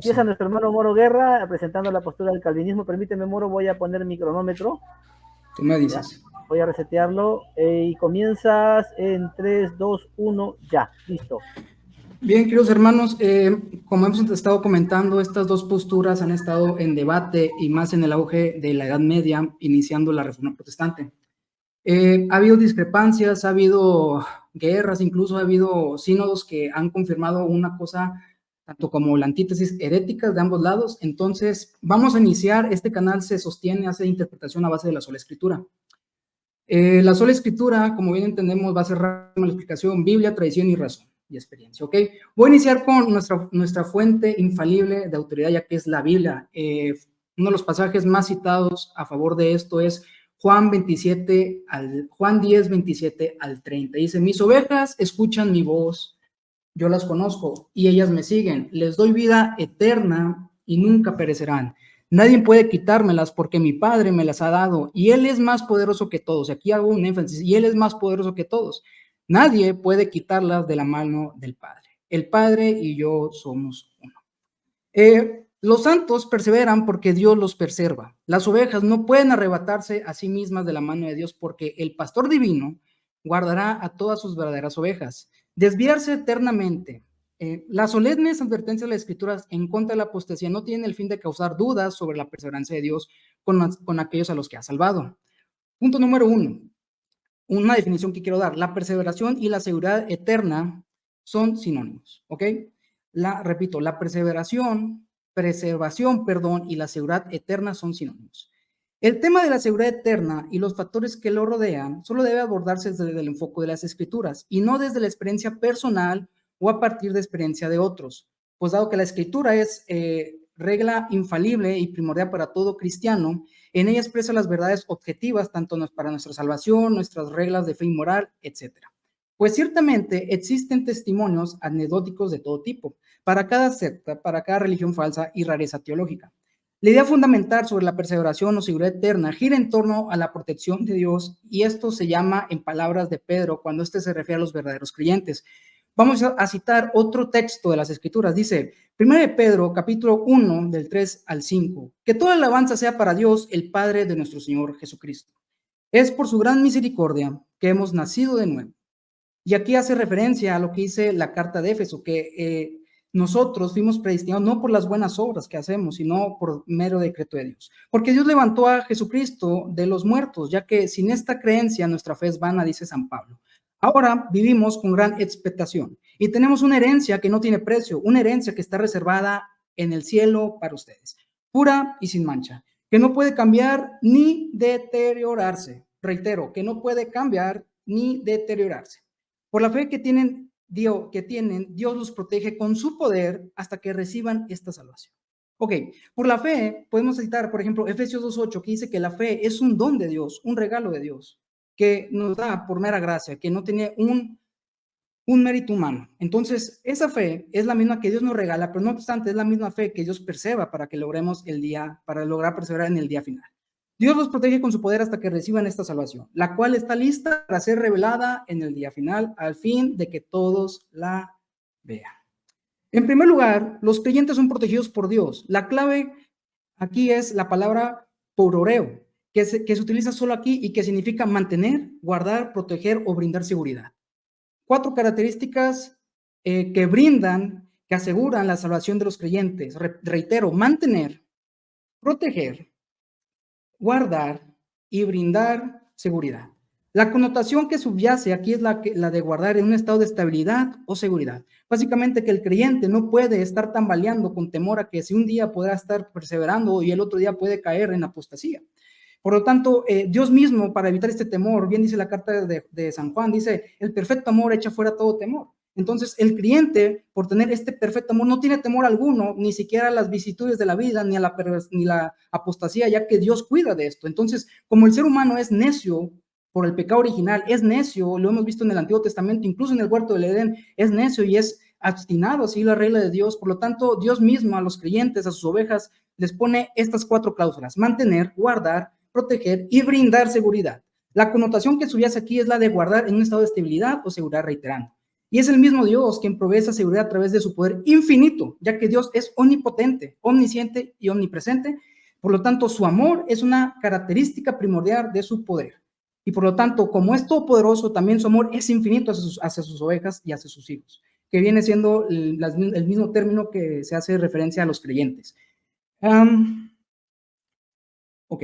Empieza nuestro hermano Moro Guerra presentando la postura del calvinismo. Permíteme, Moro, voy a poner mi cronómetro. Tú me dices. ¿Ya? Voy a resetearlo y comienzas en 3, 2, 1, ya, listo. Bien, queridos hermanos, como hemos estado comentando, estas dos posturas han estado en debate y más en el auge de la Edad Media, iniciando la Reforma Protestante. Ha habido discrepancias, ha habido guerras, incluso ha habido sínodos que han confirmado una cosa, tanto como la antítesis heréticas de ambos lados. Entonces, vamos a iniciar. Este canal se sostiene, hace interpretación a base de la sola escritura. La sola escritura, como bien entendemos, va a ser la explicación: Biblia, tradición y razón y experiencia, ¿ok? Voy a iniciar con nuestra fuente infalible de autoridad, ya que es la Biblia. Uno de los pasajes más citados a favor de esto es Juan 10, 27 al 30. Dice: mis ovejas escuchan mi voz, yo las conozco y ellas me siguen. Les doy vida eterna y nunca perecerán. Nadie puede quitármelas porque mi Padre me las ha dado y Él es más poderoso que todos. Aquí hago un énfasis: y Él es más poderoso que todos. Nadie puede quitarlas de la mano del Padre. El Padre y yo somos uno. Los santos perseveran porque Dios los preserva. Las ovejas no pueden arrebatarse a sí mismas de la mano de Dios, porque el pastor divino guardará a todas sus verdaderas ovejas. Desviarse eternamente. Las solemnes advertencias de las Escrituras en contra de la apostasía no tienen el fin de causar dudas sobre la perseverancia de Dios con aquellos a los que ha salvado. Punto número 1. Una definición que quiero dar: la perseveración y la seguridad eterna son sinónimos, ¿ok? Repito, la preservación, y la seguridad eterna son sinónimos. El tema de la seguridad eterna y los factores que lo rodean solo debe abordarse desde el enfoque de las Escrituras y no desde la experiencia personal o a partir de experiencia de otros, pues dado que la Escritura es regla infalible y primordial para todo cristiano, en ella expresa las verdades objetivas tanto para nuestra salvación, nuestras reglas de fe y moral, etc. Pues ciertamente existen testimonios anecdóticos de todo tipo, para cada secta, para cada religión falsa y rareza teológica. La idea fundamental sobre la perseveración o seguridad eterna gira en torno a la protección de Dios, y esto se llama, en palabras de Pedro, cuando éste se refiere a los verdaderos creyentes. Vamos a citar otro texto de las Escrituras. Dice, 1 de Pedro, capítulo 1, del 3 al 5, que toda alabanza sea para Dios, el Padre de nuestro Señor Jesucristo. Es por su gran misericordia que hemos nacido de nuevo. Y aquí hace referencia a lo que dice la carta de Éfeso, que nosotros fuimos predestinados no por las buenas obras que hacemos, sino por mero decreto de Dios. Porque Dios levantó a Jesucristo de los muertos, ya que sin esta creencia nuestra fe es vana, dice San Pablo. Ahora vivimos con gran expectación y tenemos una herencia que no tiene precio, una herencia que está reservada en el cielo para ustedes, pura y sin mancha, que no puede cambiar ni deteriorarse. Reitero, que no puede cambiar ni deteriorarse. Por la fe que tienen, Dios los protege con su poder hasta que reciban esta salvación. Ok, por la fe podemos citar, por ejemplo, Efesios 2:8, que dice que la fe es un don de Dios, un regalo de Dios, que nos da por mera gracia, que no tiene un mérito humano. Entonces, esa fe es la misma que Dios nos regala, pero no obstante, es la misma fe que Dios preserva para que logremos para lograr perseverar en el día final. Dios los protege con su poder hasta que reciban esta salvación, la cual está lista para ser revelada en el día final, al fin de que todos la vean. En primer lugar, los creyentes son protegidos por Dios. La clave aquí es la palabra pororeo, que se utiliza solo aquí y que significa mantener, guardar, proteger o brindar seguridad. 4 características que aseguran la salvación de los creyentes. Reitero: mantener, proteger, guardar y brindar seguridad. La connotación que subyace aquí es la de guardar en un estado de estabilidad o seguridad. Básicamente que el creyente no puede estar tambaleando con temor a que si un día podrá estar perseverando y el otro día puede caer en apostasía. Por lo tanto, Dios mismo, para evitar este temor, bien dice la carta de San Juan, dice, el perfecto amor echa fuera todo temor. Entonces, el creyente, por tener este perfecto amor, no tiene temor alguno, ni siquiera a las vicisitudes de la vida, ni la apostasía, ya que Dios cuida de esto. Entonces, como el ser humano es necio por el pecado original, es necio, lo hemos visto en el Antiguo Testamento, incluso en el huerto del Edén, es necio y es obstinado a seguir la regla de Dios. Por lo tanto, Dios mismo a los creyentes, a sus ovejas, les pone estas 4 cláusulas: mantener, guardar, proteger y brindar seguridad. La connotación que subyace aquí es la de guardar en un estado de estabilidad o seguridad, reiterando. Y es el mismo Dios quien provee esa seguridad a través de su poder infinito, ya que Dios es omnipotente, omnisciente y omnipresente. Por lo tanto, su amor es una característica primordial de su poder. Y por lo tanto, como es todopoderoso, también su amor es infinito hacia sus ovejas y hacia sus hijos, que viene siendo el mismo término que se hace referencia a los creyentes. Ok.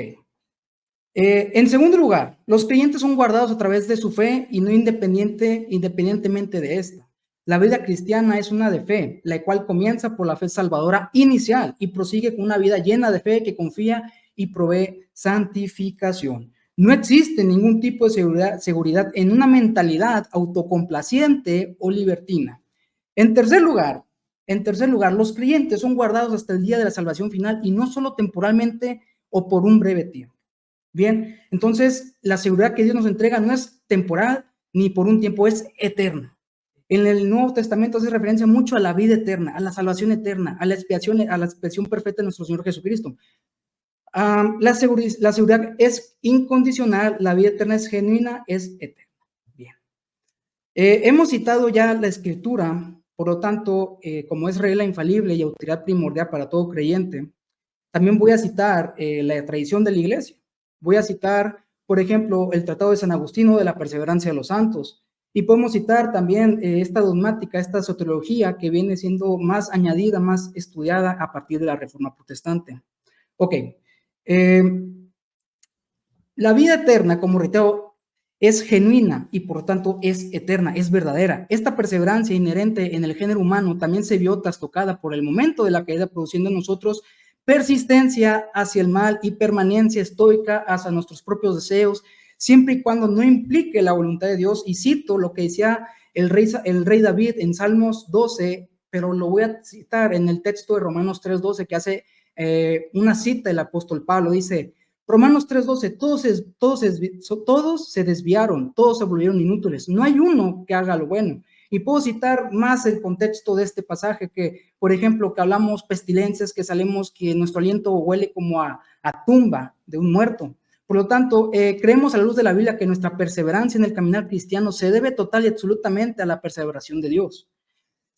En segundo lugar, los creyentes son guardados a través de su fe y no independientemente de esta. La vida cristiana es una de fe, la cual comienza por la fe salvadora inicial y prosigue con una vida llena de fe que confía y provee santificación. No existe ningún tipo de seguridad en una mentalidad autocomplaciente o libertina. En tercer lugar, los creyentes son guardados hasta el día de la salvación final y no solo temporalmente o por un breve tiempo. Bien, entonces la seguridad que Dios nos entrega no es temporal ni por un tiempo, es eterna. En el Nuevo Testamento hace referencia mucho a la vida eterna, a la salvación eterna, a la expiación perfecta de nuestro Señor Jesucristo. La seguridad es incondicional, la vida eterna es genuina, es eterna. Bien. Hemos citado ya la Escritura, por lo tanto, como es regla infalible y autoridad primordial para todo creyente, también voy a citar la tradición de la Iglesia. Voy a citar, por ejemplo, el Tratado de San Agustino de la Perseverancia de los Santos. Y podemos citar también esta dogmática, esta soteriología que viene siendo más añadida, más estudiada a partir de la Reforma Protestante. Ok. La vida eterna, como reitero, es genuina y por lo tanto es eterna, es verdadera. Esta perseverancia inherente en el género humano también se vio trastocada por el momento de la caída, produciendo en nosotros persistencia hacia el mal y permanencia estoica hacia nuestros propios deseos, siempre y cuando no implique la voluntad de Dios. Y cito lo que decía el rey David en Salmos 12, pero lo voy a citar en el texto de Romanos 3:12, que hace una cita del apóstol Pablo. Dice, Romanos 3:12, todos se desviaron, todos se volvieron inútiles, no hay uno que haga lo bueno. Y puedo citar más el contexto de este pasaje, que, por ejemplo, que hablamos pestilencias, que sabemos que nuestro aliento huele como a tumba de un muerto. Por lo tanto, creemos a la luz de la Biblia que nuestra perseverancia en el caminar cristiano se debe total y absolutamente a la perseveración de Dios.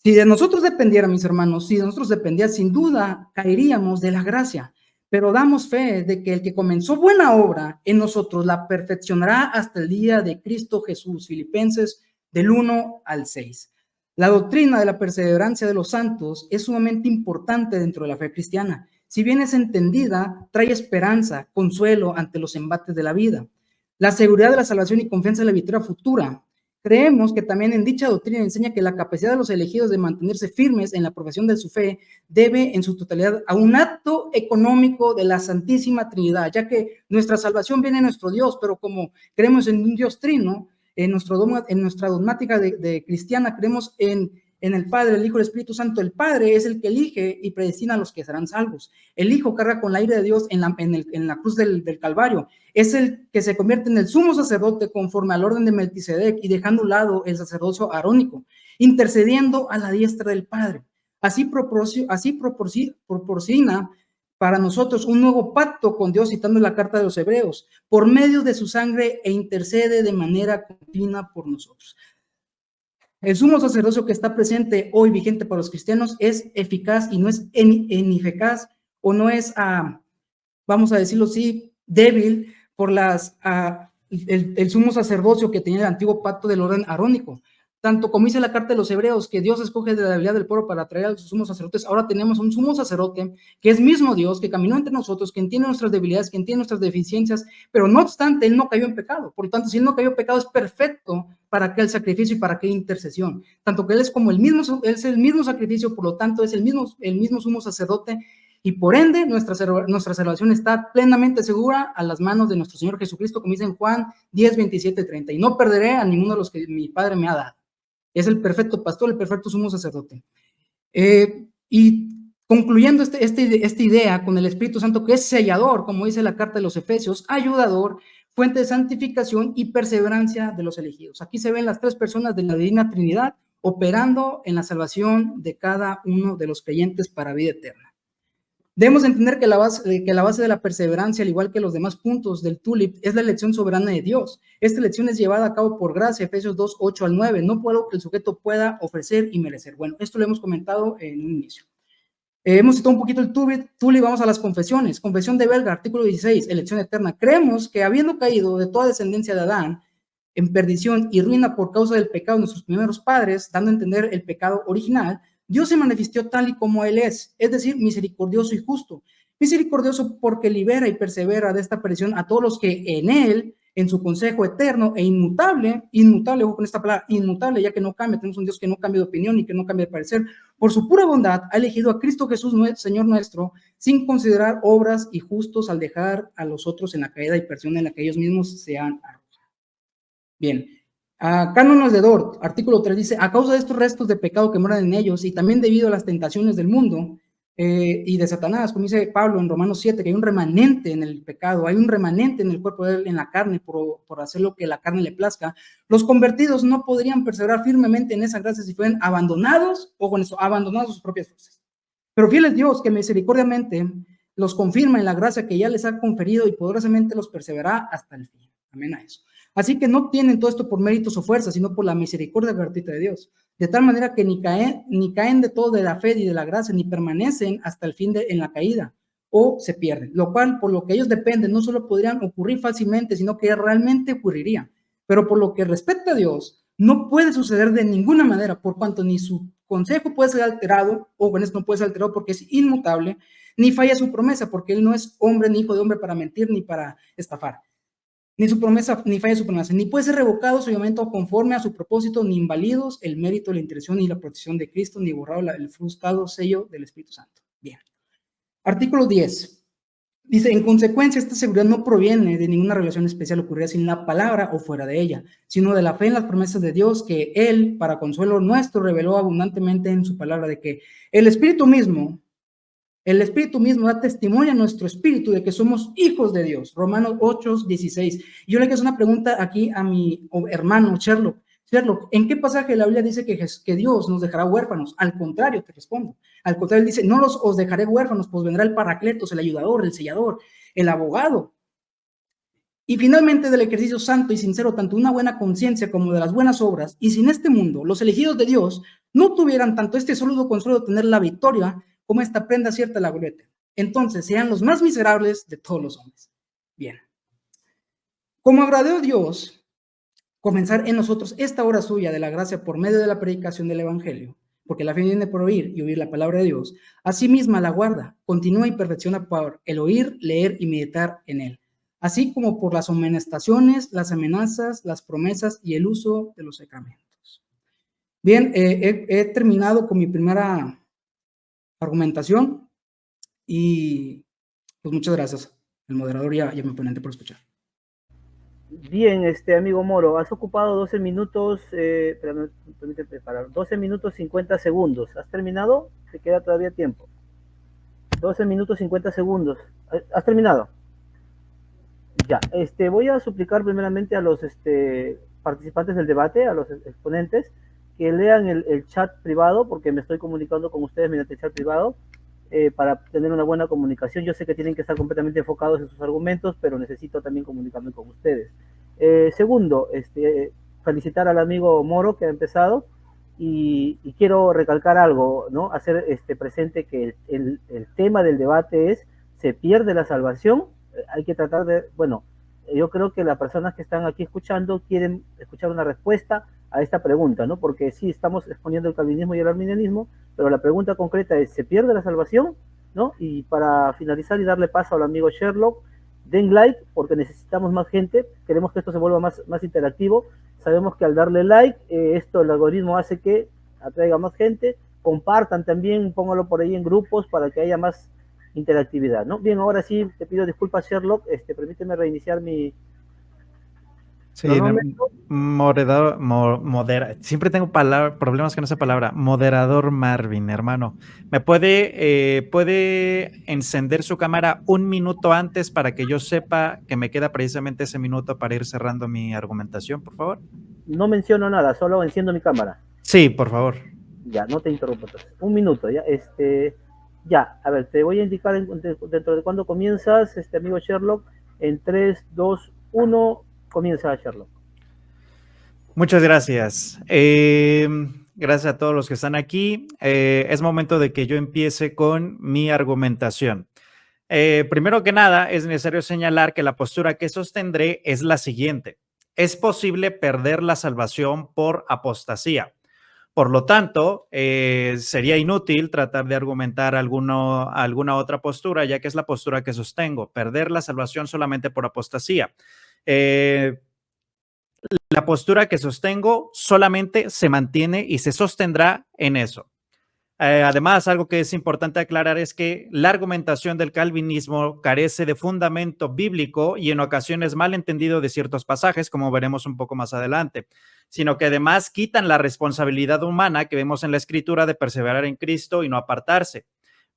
Si de nosotros dependiera, mis hermanos, si de nosotros dependía, sin duda caeríamos de la gracia. Pero damos fe de que el que comenzó buena obra en nosotros la perfeccionará hasta el día de Cristo Jesús. Filipenses del 1 al 6. La doctrina de la perseverancia de los santos es sumamente importante dentro de la fe cristiana. Si bien es entendida, trae esperanza, consuelo ante los embates de la vida. La seguridad de la salvación y confianza en la victoria futura. Creemos que también en dicha doctrina enseña que la capacidad de los elegidos de mantenerse firmes en la profesión de su fe debe en su totalidad a un acto económico de la Santísima Trinidad, ya que nuestra salvación viene de nuestro Dios, pero como creemos en un Dios trino, en nuestra dogmática de cristiana creemos en el Padre, el Hijo y el Espíritu Santo. El Padre es el que elige y predestina a los que serán salvos. El Hijo carga con la ira de Dios en la cruz del Calvario. Es el que se convierte en el sumo sacerdote conforme al orden de Melquisedec y dejando a un lado el sacerdocio arónico, intercediendo a la diestra del Padre. Así proporciona para nosotros un nuevo pacto con Dios, citando la carta de los Hebreos, por medio de su sangre, e intercede de manera continua por nosotros. El sumo sacerdocio que está presente hoy, vigente para los cristianos, es eficaz y no es ineficaz, o no es, vamos a decirlo así, débil por el sumo sacerdocio que tenía el antiguo pacto del orden arónico. Tanto como dice la carta de los Hebreos, que Dios escoge de la debilidad del pueblo para traer a sus sumos sacerdotes, ahora tenemos un sumo sacerdote que es mismo Dios, que caminó entre nosotros, que entiende nuestras debilidades, que entiende nuestras deficiencias, pero no obstante, Él no cayó en pecado. Por lo tanto, si Él no cayó en pecado, es perfecto para aquel sacrificio y para aquella intercesión. Tanto que Él es como Él es el mismo sacrificio, por lo tanto, es el mismo sumo sacerdote, y por ende, nuestra salvación está plenamente segura a las manos de nuestro Señor Jesucristo, como dice en Juan 10, 27, 30. Y no perderé a ninguno de los que mi Padre me ha dado. Es el perfecto pastor, el perfecto sumo sacerdote. Y concluyendo esta idea con el Espíritu Santo, que es sellador, como dice la carta de los Efesios, ayudador, fuente de santificación y perseverancia de los elegidos. Aquí se ven las tres personas de la Divina Trinidad operando en la salvación de cada uno de los creyentes para vida eterna. Debemos entender que la base de la perseverancia, al igual que los demás puntos del TULIP, es la elección soberana de Dios. Esta elección es llevada a cabo por gracia, Efesios 2, 8 al 9, no por algo que el sujeto pueda ofrecer y merecer. Bueno, esto lo hemos comentado en un inicio. Hemos citado un poquito el TULIP, vamos a las confesiones. Confesión de Belga, artículo 16, elección eterna. Creemos que habiendo caído de toda descendencia de Adán en perdición y ruina por causa del pecado de nuestros primeros padres, dando a entender el pecado original, Dios se manifestó tal y como Él es decir, misericordioso y justo. Misericordioso porque libera y persevera de esta perdición a todos los que en Él, en su consejo eterno e inmutable, ojo con esta palabra, inmutable, ya que no cambia, tenemos un Dios que no cambia de opinión y que no cambia de parecer, por su pura bondad ha elegido a Cristo Jesús, Señor nuestro, sin considerar obras y justos al dejar a los otros en la caída y perdición en la que ellos mismos se han arrojado. Bien, Cánones de Dort, artículo 3, dice, a causa de estos restos de pecado que moran en ellos y también debido a las tentaciones del mundo y de Satanás, como dice Pablo en Romanos 7, que hay un remanente en el pecado, hay un remanente en el cuerpo de él, en la carne, por hacer lo que la carne le plazca, los convertidos no podrían perseverar firmemente en esa gracia si fueran abandonados, o con eso, abandonados sus propias fuerzas. Pero fiel es Dios, que misericordiamente los confirma en la gracia que ya les ha conferido y poderosamente los perseverará hasta el fin. Amén a eso. Así que no tienen todo esto por méritos o fuerzas, sino por la misericordia gratuita de Dios. De tal manera que ni caen de todo de la fe y de la gracia, ni permanecen hasta el fin en la caída, o se pierden. Lo cual, por lo que ellos dependen, no solo podrían ocurrir fácilmente, sino que realmente ocurriría. Pero por lo que respecta a Dios, no puede suceder de ninguna manera, por cuanto ni su consejo puede ser alterado, o con esto no puede ser alterado porque es inmutable, ni falla su promesa, porque él no es hombre ni hijo de hombre para mentir ni para estafar. Ni su promesa, ni falla su promesa, ni puede ser revocado su llamamiento conforme a su propósito, ni invalidos el mérito, la intercesión y la protección de Cristo, ni borrado el frustrado sello del Espíritu Santo. Bien. Artículo 10. Dice, en consecuencia, esta seguridad no proviene de ninguna revelación especial ocurrida sin la palabra o fuera de ella, sino de la fe en las promesas de Dios que Él, para consuelo nuestro, reveló abundantemente en su palabra, de que el Espíritu mismo da testimonio a nuestro espíritu de que somos hijos de Dios. Romanos 8, 16. Y yo le hago una pregunta aquí a mi hermano Sherlock. Sherlock, ¿en qué pasaje de la Biblia dice que Dios nos dejará huérfanos? Al contrario, te respondo. Al contrario, él dice, no os dejaré huérfanos, pues vendrá el Paracletos, el ayudador, el sellador, el abogado. Y finalmente, del ejercicio santo y sincero, tanto de una buena conciencia como de las buenas obras, y si en este mundo los elegidos de Dios no tuvieran tanto este sólido consuelo de tener la victoria, como esta prenda cierta la gloria eterna, entonces sean los más miserables de todos los hombres. Bien. Como agradó a Dios comenzar en nosotros esta obra suya de la gracia por medio de la predicación del evangelio, porque la fe viene por oír y oír la palabra de Dios, así misma la guarda, continúa y perfecciona por el oír, leer y meditar en él, así como por las amonestaciones, las amenazas, las promesas y el uso de los sacramentos. Bien, he terminado con mi primera argumentación y pues muchas gracias al moderador y a mi ponente por escuchar. Bien, amigo Moro, has ocupado 12 minutos, permíteme preparar, 12 minutos 50 segundos. ¿Has terminado? ¿Te queda todavía tiempo? 12 minutos 50 segundos. ¿Has terminado? Ya, voy a suplicar primeramente a los participantes del debate, a los exponentes, que lean el chat privado, porque me estoy comunicando con ustedes mediante el chat privado, para tener una buena comunicación. Yo sé que tienen que estar completamente enfocados en sus argumentos, pero necesito también comunicarme con ustedes. Segundo, felicitar al amigo Moro que ha empezado, y quiero recalcar algo, ¿no? Hacer presente que el tema del debate es, ¿se pierde la salvación? Hay que tratar de, bueno, yo creo que las personas que están aquí escuchando quieren escuchar una respuesta a esta pregunta, ¿no? Porque sí, estamos exponiendo el calvinismo y el arminianismo, pero la pregunta concreta es, ¿se pierde la salvación? ¿No? Y para finalizar y darle paso al amigo Sherlock, den like, porque necesitamos más gente, queremos que esto se vuelva más interactivo. Sabemos que al darle like, el algoritmo hace que atraiga más gente. Compartan también, póngalo por ahí en grupos para que haya más interactividad, ¿no? Bien, ahora sí, te pido disculpas, Sherlock, permíteme reiniciar mi... Sí, siempre tengo problemas con esa palabra. Moderador Marvin, hermano. ¿Me puede encender su cámara un minuto antes para que yo sepa que me queda precisamente ese minuto para ir cerrando mi argumentación, por favor? No menciono nada, solo enciendo mi cámara. Sí, por favor. Ya, no te interrumpo entonces. Un minuto, ya. Ya, a ver, te voy a indicar dentro de cuándo comienzas, amigo Sherlock. En 3, 2, 1, comienza Sherlock. Muchas gracias. Gracias a todos los que están aquí. Es momento de que yo empiece con mi argumentación. Primero que nada, es necesario señalar que la postura que sostendré es la siguiente. Es posible perder la salvación por apostasía. Por lo tanto, sería inútil tratar de argumentar alguna otra postura, ya que es la postura que sostengo, perder la salvación solamente por apostasía. La postura que sostengo solamente se mantiene y se sostendrá en eso. Además, algo que es importante aclarar es que la argumentación del calvinismo carece de fundamento bíblico y en ocasiones mal entendido de ciertos pasajes, como veremos un poco más adelante, sino que además quitan la responsabilidad humana que vemos en la Escritura de perseverar en Cristo y no apartarse.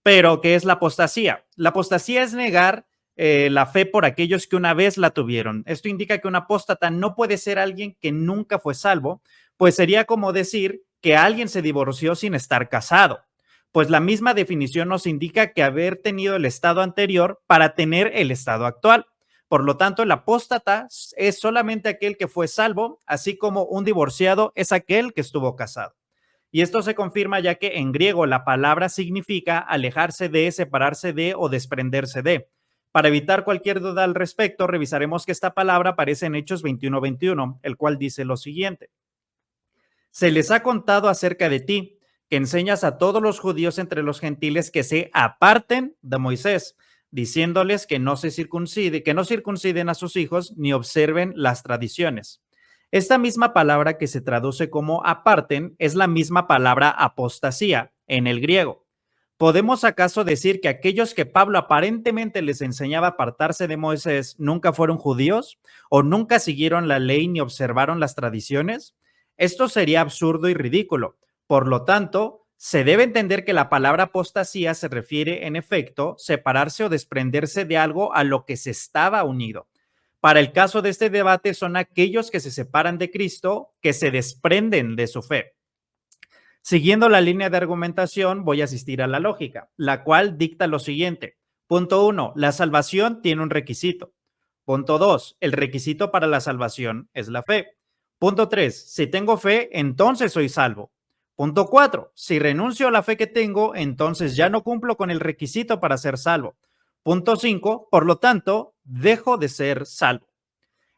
Pero, ¿qué es la apostasía? La apostasía es negar la fe por aquellos que una vez la tuvieron. Esto indica que un apóstata no puede ser alguien que nunca fue salvo, pues sería como decir que alguien se divorció sin estar casado. Pues la misma definición nos indica que haber tenido el estado anterior para tener el estado actual. Por lo tanto, el apóstata es solamente aquel que fue salvo, así como un divorciado es aquel que estuvo casado. Y esto se confirma ya que en griego la palabra significa alejarse de, separarse de o desprenderse de. Para evitar cualquier duda al respecto, revisaremos que esta palabra aparece en Hechos 21:21, el cual dice lo siguiente. Se les ha contado acerca de ti, que enseñas a todos los judíos entre los gentiles que se aparten de Moisés, diciéndoles que no circunciden a sus hijos ni observen las tradiciones. Esta misma palabra que se traduce como aparten es la misma palabra apostasía en el griego. ¿Podemos acaso decir que aquellos que Pablo aparentemente les enseñaba a apartarse de Moisés nunca fueron judíos o nunca siguieron la ley ni observaron las tradiciones? Esto sería absurdo y ridículo. Por lo tanto, se debe entender que la palabra apostasía se refiere, en efecto, separarse o desprenderse de algo a lo que se estaba unido. Para el caso de este debate son aquellos que se separan de Cristo, que se desprenden de su fe. Siguiendo la línea de argumentación, voy a asistir a la lógica, la cual dicta lo siguiente. Punto 1. La salvación tiene un requisito. Punto 2. El requisito para la salvación es la fe. Punto 3. Si tengo fe, entonces soy salvo. Punto 4. Si renuncio a la fe que tengo, entonces ya no cumplo con el requisito para ser salvo. Punto 5. Por lo tanto, dejo de ser salvo.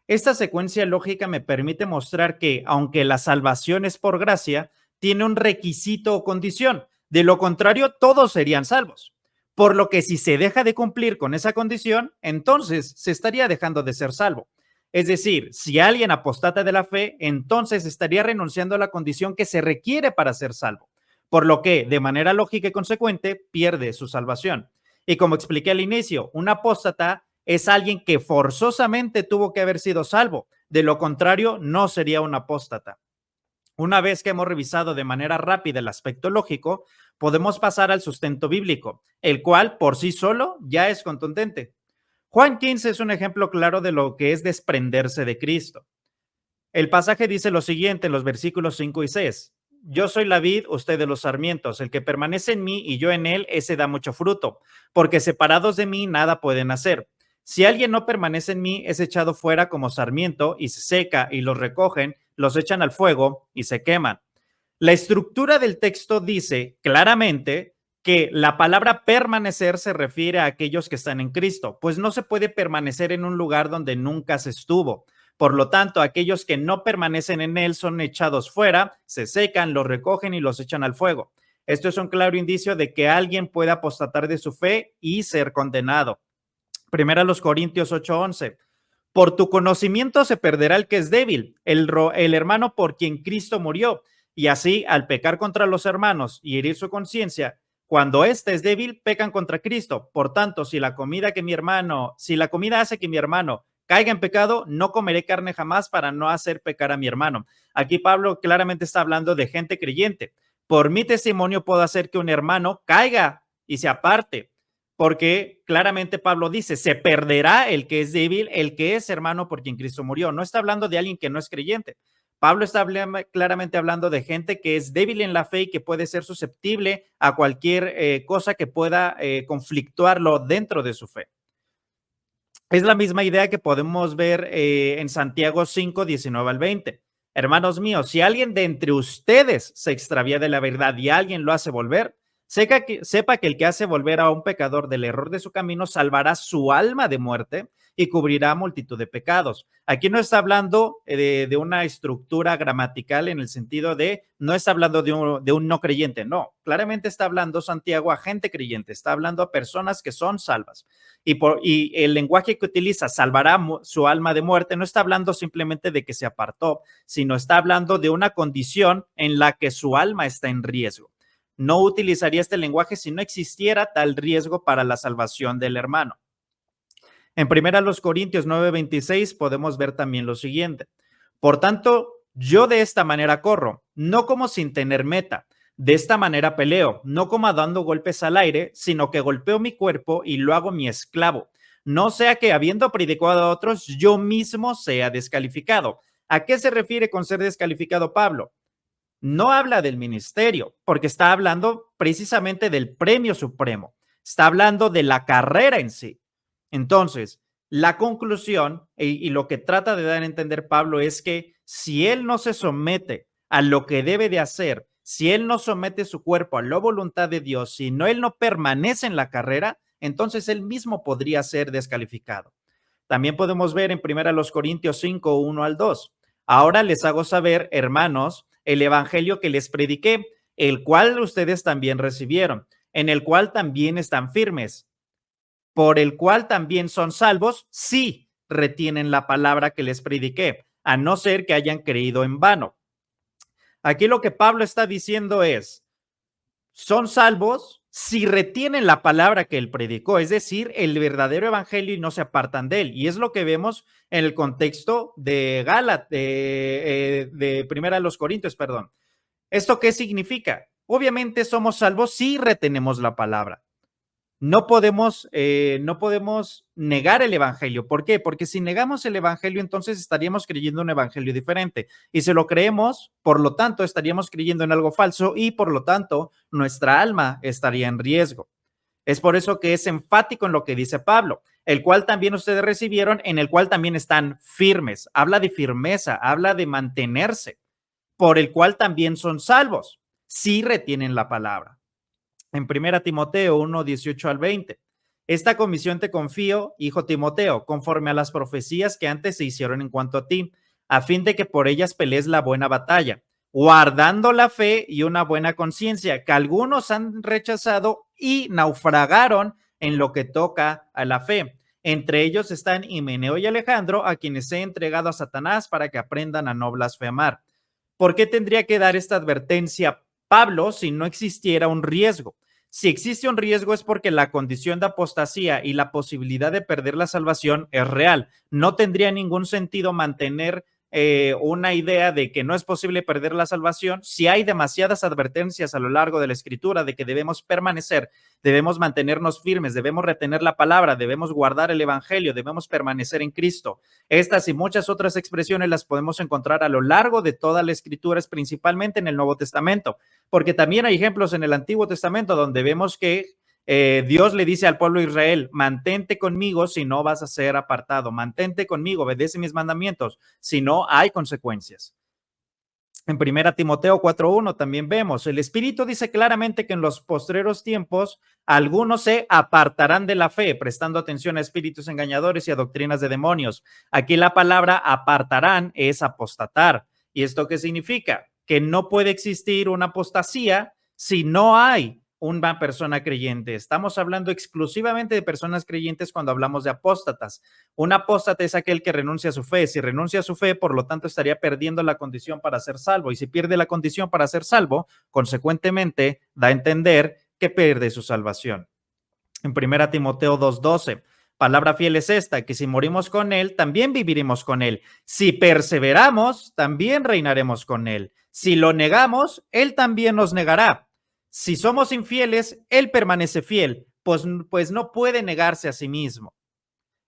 Esta secuencia lógica me permite mostrar que, aunque la salvación es por gracia, tiene un requisito o condición. De lo contrario, todos serían salvos. Por lo que si se deja de cumplir con esa condición, entonces se estaría dejando de ser salvo. Es decir, si alguien apostata de la fe, entonces estaría renunciando a la condición que se requiere para ser salvo. Por lo que, de manera lógica y consecuente, pierde su salvación. Y como expliqué al inicio, un apóstata es alguien que forzosamente tuvo que haber sido salvo. De lo contrario, no sería un apóstata. Una vez que hemos revisado de manera rápida el aspecto lógico, podemos pasar al sustento bíblico, el cual por sí solo ya es contundente. Juan 15 es un ejemplo claro de lo que es desprenderse de Cristo. El pasaje dice lo siguiente en los versículos 5 y 6. Yo soy la vid, ustedes los sarmientos. El que permanece en mí y yo en él, ese da mucho fruto, porque separados de mí nada pueden hacer. Si alguien no permanece en mí, es echado fuera como sarmiento y se seca y los recogen, los echan al fuego y se queman. La estructura del texto dice claramente que la palabra permanecer se refiere a aquellos que están en Cristo, pues no se puede permanecer en un lugar donde nunca se estuvo. Por lo tanto, aquellos que no permanecen en él son echados fuera, se secan, los recogen y los echan al fuego. Esto es un claro indicio de que alguien puede apostatar de su fe y ser condenado. Primera los Corintios 8:11. Por tu conocimiento se perderá el que es débil, el hermano por quien Cristo murió. Y así, al pecar contra los hermanos y herir su conciencia, cuando éste es débil, pecan contra Cristo. Por tanto, si la comida hace que mi hermano caiga en pecado, no comeré carne jamás para no hacer pecar a mi hermano. Aquí Pablo claramente está hablando de gente creyente. Por mi testimonio puedo hacer que un hermano caiga y se aparte, porque claramente Pablo dice, se perderá el que es débil, el que es hermano por quien Cristo murió. No está hablando de alguien que no es creyente. Pablo está claramente hablando de gente que es débil en la fe y que puede ser susceptible a cualquier cosa que pueda conflictuarlo dentro de su fe. Es la misma idea que podemos ver en Santiago 5, 19 al 20. Hermanos míos, si alguien de entre ustedes se extravía de la verdad y alguien lo hace volver, sepa que el que hace volver a un pecador del error de su camino salvará su alma de muerte y cubrirá multitud de pecados. Aquí no está hablando de una estructura gramatical en el sentido de, no está hablando de un no creyente, no. Claramente está hablando Santiago a gente creyente, está hablando a personas que son salvas. Y el lenguaje que utiliza, salvará su alma de muerte, no está hablando simplemente de que se apartó, sino está hablando de una condición en la que su alma está en riesgo. No utilizaría este lenguaje si no existiera tal riesgo para la salvación del hermano. En 1 Corintios 9:26 podemos ver también lo siguiente. Por tanto, yo de esta manera corro, no como sin tener meta. De esta manera peleo, no como dando golpes al aire, sino que golpeo mi cuerpo y lo hago mi esclavo. No sea que habiendo predicado a otros, yo mismo sea descalificado. ¿A qué se refiere con ser descalificado Pablo? No habla del ministerio, porque está hablando precisamente del premio supremo. Está hablando de la carrera en sí. Entonces, la conclusión y lo que trata de dar a entender Pablo es que si él no se somete a lo que debe de hacer, si él no somete su cuerpo a la voluntad de Dios, si no él no permanece en la carrera, entonces él mismo podría ser descalificado. También podemos ver en 1 Corintios 5, 1 al 2. Ahora les hago saber, hermanos, el evangelio que les prediqué, el cual ustedes también recibieron, en el cual también están firmes, por el cual también son salvos, si retienen la palabra que les prediqué, a no ser que hayan creído en vano. Aquí lo que Pablo está diciendo es, son salvos si retienen la palabra que él predicó, es decir, el verdadero evangelio y no se apartan de él. Y es lo que vemos en el contexto de Gálatas, de 1 Corintios, perdón. ¿Esto qué significa? Obviamente somos salvos si retenemos la palabra. No podemos negar el evangelio. ¿Por qué? Porque si negamos el evangelio, entonces estaríamos creyendo un evangelio diferente. Y si lo creemos, por lo tanto, estaríamos creyendo en algo falso y por lo tanto, nuestra alma estaría en riesgo. Es por eso que es enfático en lo que dice Pablo, el cual también ustedes recibieron, en el cual también están firmes. Habla de firmeza, habla de mantenerse, por el cual también son salvos, si retienen la palabra. En 1 Timoteo 1, 18 al 20. Esta comisión te confío, hijo Timoteo, conforme a las profecías que antes se hicieron en cuanto a ti, a fin de que por ellas pelees la buena batalla, guardando la fe y una buena conciencia, que algunos han rechazado y naufragaron en lo que toca a la fe. Entre ellos están Himeneo y Alejandro, a quienes he entregado a Satanás para que aprendan a no blasfemar. ¿Por qué tendría que dar esta advertencia Pablo si no existiera un riesgo? Si existe un riesgo es porque la condición de apostasía y la posibilidad de perder la salvación es real. No tendría ningún sentido mantener una idea de que no es posible perder la salvación si hay demasiadas advertencias a lo largo de la escritura de que debemos permanecer, debemos mantenernos firmes, debemos retener la palabra, debemos guardar el evangelio, debemos permanecer en Cristo. Estas y muchas otras expresiones las podemos encontrar a lo largo de toda la escritura, principalmente en el Nuevo Testamento, porque también hay ejemplos en el Antiguo Testamento donde vemos que Dios le dice al pueblo de Israel, mantente conmigo si no vas a ser apartado, mantente conmigo, obedece mis mandamientos, si no hay consecuencias. En 1 Timoteo 4:1 también vemos, el Espíritu dice claramente que en los postreros tiempos algunos se apartarán de la fe, prestando atención a espíritus engañadores y a doctrinas de demonios. Aquí la palabra apartarán es apostatar. ¿Y esto qué significa? Que no puede existir una apostasía si no hay una persona creyente. Estamos hablando exclusivamente de personas creyentes cuando hablamos de apóstatas. Un apóstata es aquel que renuncia a su fe. Si renuncia a su fe, por lo tanto, estaría perdiendo la condición para ser salvo. Y si pierde la condición para ser salvo, consecuentemente, da a entender que pierde su salvación. En 1 Timoteo 2:12, palabra fiel es esta, que si morimos con él, también viviremos con él. Si perseveramos, también reinaremos con él. Si lo negamos, él también nos negará. Si somos infieles, él permanece fiel, pues no puede negarse a sí mismo.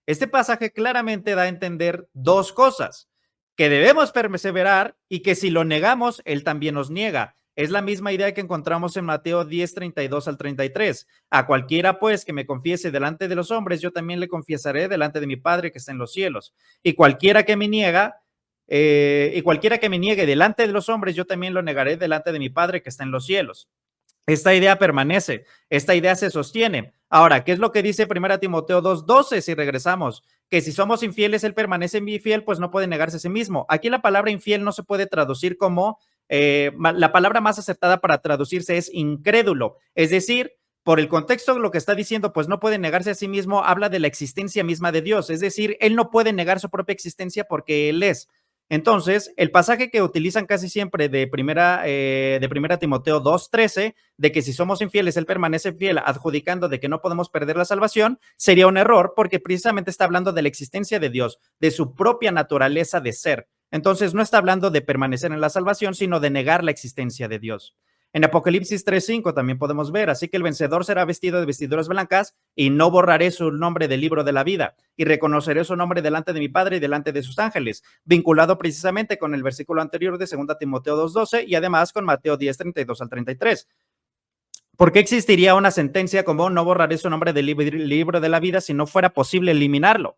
Este pasaje claramente da a entender dos cosas. que debemos perseverar y que si lo negamos, Él también nos niega. Es la misma idea que encontramos en Mateo 10, 32 al 33. A cualquiera, pues, que me confiese delante de los hombres, yo también le confesaré delante de mi Padre que está en los cielos. Y cualquiera que me niegue delante de los hombres, yo también lo negaré delante de mi Padre que está en los cielos. Esta idea permanece, esta idea se sostiene. Ahora, ¿qué es lo que dice 1 Timoteo 2:12? Si regresamos, que si somos infieles, Él permanece infiel, pues no puede negarse a sí mismo. Aquí la palabra infiel no se puede traducir como, la palabra más acertada para traducirse es incrédulo. Es decir, por el contexto, lo que está diciendo, pues no puede negarse a sí mismo, habla de la existencia misma de Dios. Es decir, Él no puede negar su propia existencia porque Él es. Entonces, el pasaje que utilizan casi siempre de primera Timoteo 2:13, de que si somos infieles, Él permanece fiel, adjudicando de que no podemos perder la salvación, sería un error porque precisamente está hablando de la existencia de Dios, de su propia naturaleza de ser. Entonces, no está hablando de permanecer en la salvación, sino de negar la existencia de Dios. En Apocalipsis 3:5 también podemos ver, así que el vencedor será vestido de vestiduras blancas y no borraré su nombre del libro de la vida y reconoceré su nombre delante de mi Padre y delante de sus ángeles, vinculado precisamente con el versículo anterior de 2 Timoteo 2:12 y además con Mateo 10, 32 al 33. ¿Por qué existiría una sentencia como no borraré su nombre del libro de la vida si no fuera posible eliminarlo?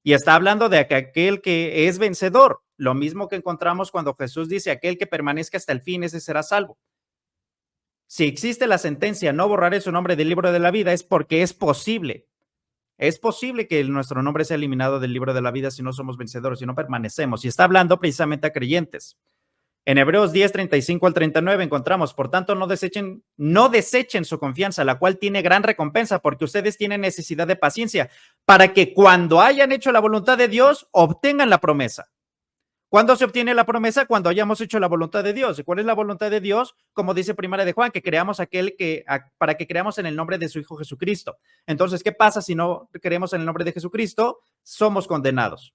Y está hablando de aquel que es vencedor, lo mismo que encontramos cuando Jesús dice, aquel que permanezca hasta el fin, ese será salvo. Si existe la sentencia, no borraré su nombre del libro de la vida, es porque es posible. Es posible que nuestro nombre sea eliminado del libro de la vida si no somos vencedores, si no permanecemos. Y está hablando precisamente a creyentes. En Hebreos 10, 35 al 39 encontramos, por tanto, no desechen su confianza, la cual tiene gran recompensa, porque ustedes tienen necesidad de paciencia, para que cuando hayan hecho la voluntad de Dios, obtengan la promesa. ¿Cuándo se obtiene la promesa? Cuando hayamos hecho la voluntad de Dios. ¿Y cuál es la voluntad de Dios? Como dice Primera de Juan, que creamos para que creamos en el nombre de su Hijo Jesucristo. Entonces, ¿qué pasa si no creemos en el nombre de Jesucristo? Somos condenados.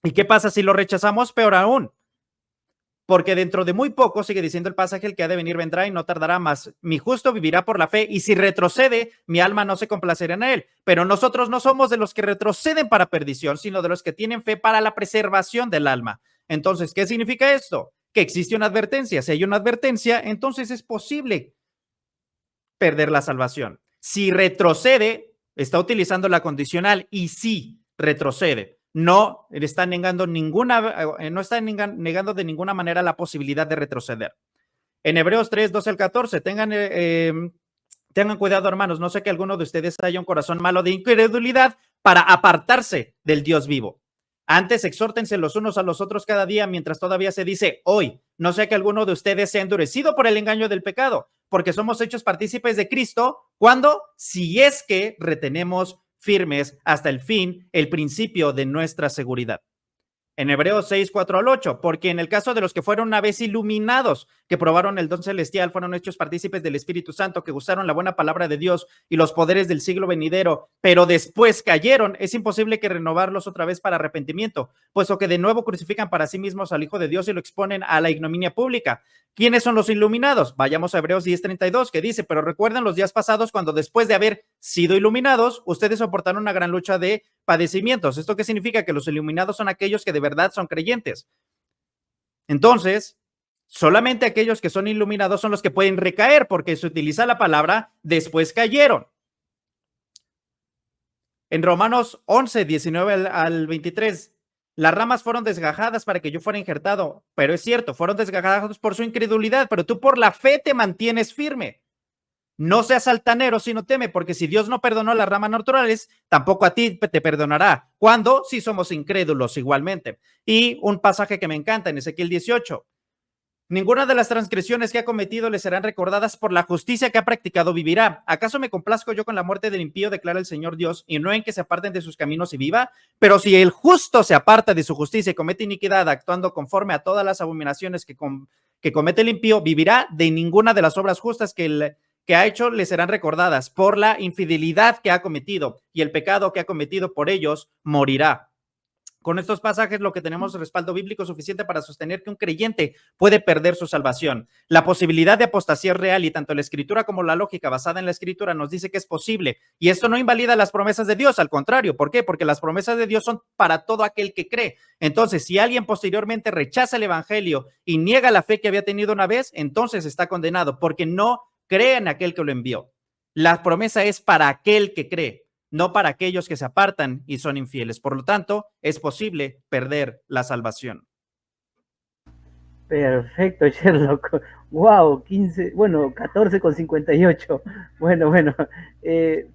¿Y qué pasa si lo rechazamos? Peor aún. Porque dentro de muy poco, sigue diciendo el pasaje, el que ha de venir vendrá y no tardará más. Mi justo vivirá por la fe y si retrocede, mi alma no se complacerá en él. Pero nosotros no somos de los que retroceden para perdición, sino de los que tienen fe para la preservación del alma. Entonces, ¿qué significa esto? Que existe una advertencia. Si hay una advertencia, entonces es posible perder la salvación. Si retrocede, está utilizando la condicional y si retrocede. No está negando negando de ninguna manera la posibilidad de retroceder. En Hebreos 3, 12 al 14, tengan cuidado, hermanos, no sé que alguno de ustedes haya un corazón malo de incredulidad para apartarse del Dios vivo. Antes, exhórtense los unos a los otros cada día mientras todavía se dice hoy. No sea que alguno de ustedes sea endurecido por el engaño del pecado, porque somos hechos partícipes de Cristo. ¿Cuándo? Si es que retenemos firmes hasta el fin el principio de nuestra seguridad. En Hebreos 6, 4 al 8, porque en el caso de los que fueron una vez iluminados, que probaron el don celestial, fueron hechos partícipes del Espíritu Santo, que usaron la buena palabra de Dios y los poderes del siglo venidero, pero después cayeron, es imposible que renovarlos otra vez para arrepentimiento, puesto que de nuevo crucifican para sí mismos al Hijo de Dios y lo exponen a la ignominia pública. ¿Quiénes son los iluminados? Vayamos a Hebreos 10, 32, que dice, pero recuerden los días pasados cuando después de haber sido iluminados, ustedes soportaron una gran lucha de padecimientos. ¿Esto qué significa? Que los iluminados son aquellos que de verdad son creyentes. Entonces, solamente aquellos que son iluminados son los que pueden recaer, porque se utiliza la palabra después cayeron. En Romanos 11, 19 al 23, las ramas fueron desgajadas para que yo fuera injertado, pero es cierto, fueron desgajados por su incredulidad, pero tú por la fe te mantienes firme. No seas altanero, sino teme, porque si Dios no perdonó las ramas naturales, tampoco a ti te perdonará. ¿Cuándo? Si somos incrédulos igualmente. Y un pasaje que me encanta en Ezequiel 18. Ninguna de las transgresiones que ha cometido le serán recordadas, por la justicia que ha practicado vivirá. ¿Acaso me complazco yo con la muerte del impío, declara el Señor Dios, y no en que se aparten de sus caminos y viva? Pero si el justo se aparta de su justicia y comete iniquidad, actuando conforme a todas las abominaciones que comete el impío, vivirá. De ninguna de las obras justas que ha hecho le serán recordadas. Por la infidelidad que ha cometido y el pecado que ha cometido, por ellos morirá. Con estos pasajes lo que tenemos es respaldo bíblico suficiente para sostener que un creyente puede perder su salvación. La posibilidad de apostasía es real y tanto la escritura como la lógica basada en la escritura nos dice que es posible. Y esto no invalida las promesas de Dios, al contrario. ¿Por qué? Porque las promesas de Dios son para todo aquel que cree. Entonces, si alguien posteriormente rechaza el evangelio y niega la fe que había tenido una vez, entonces está condenado porque no cree en aquel que lo envió. La promesa es para aquel que cree, no para aquellos que se apartan y son infieles. Por lo tanto, es posible perder la salvación. Perfecto, Sherlock. Wow, 15, bueno, 14,58. Bueno,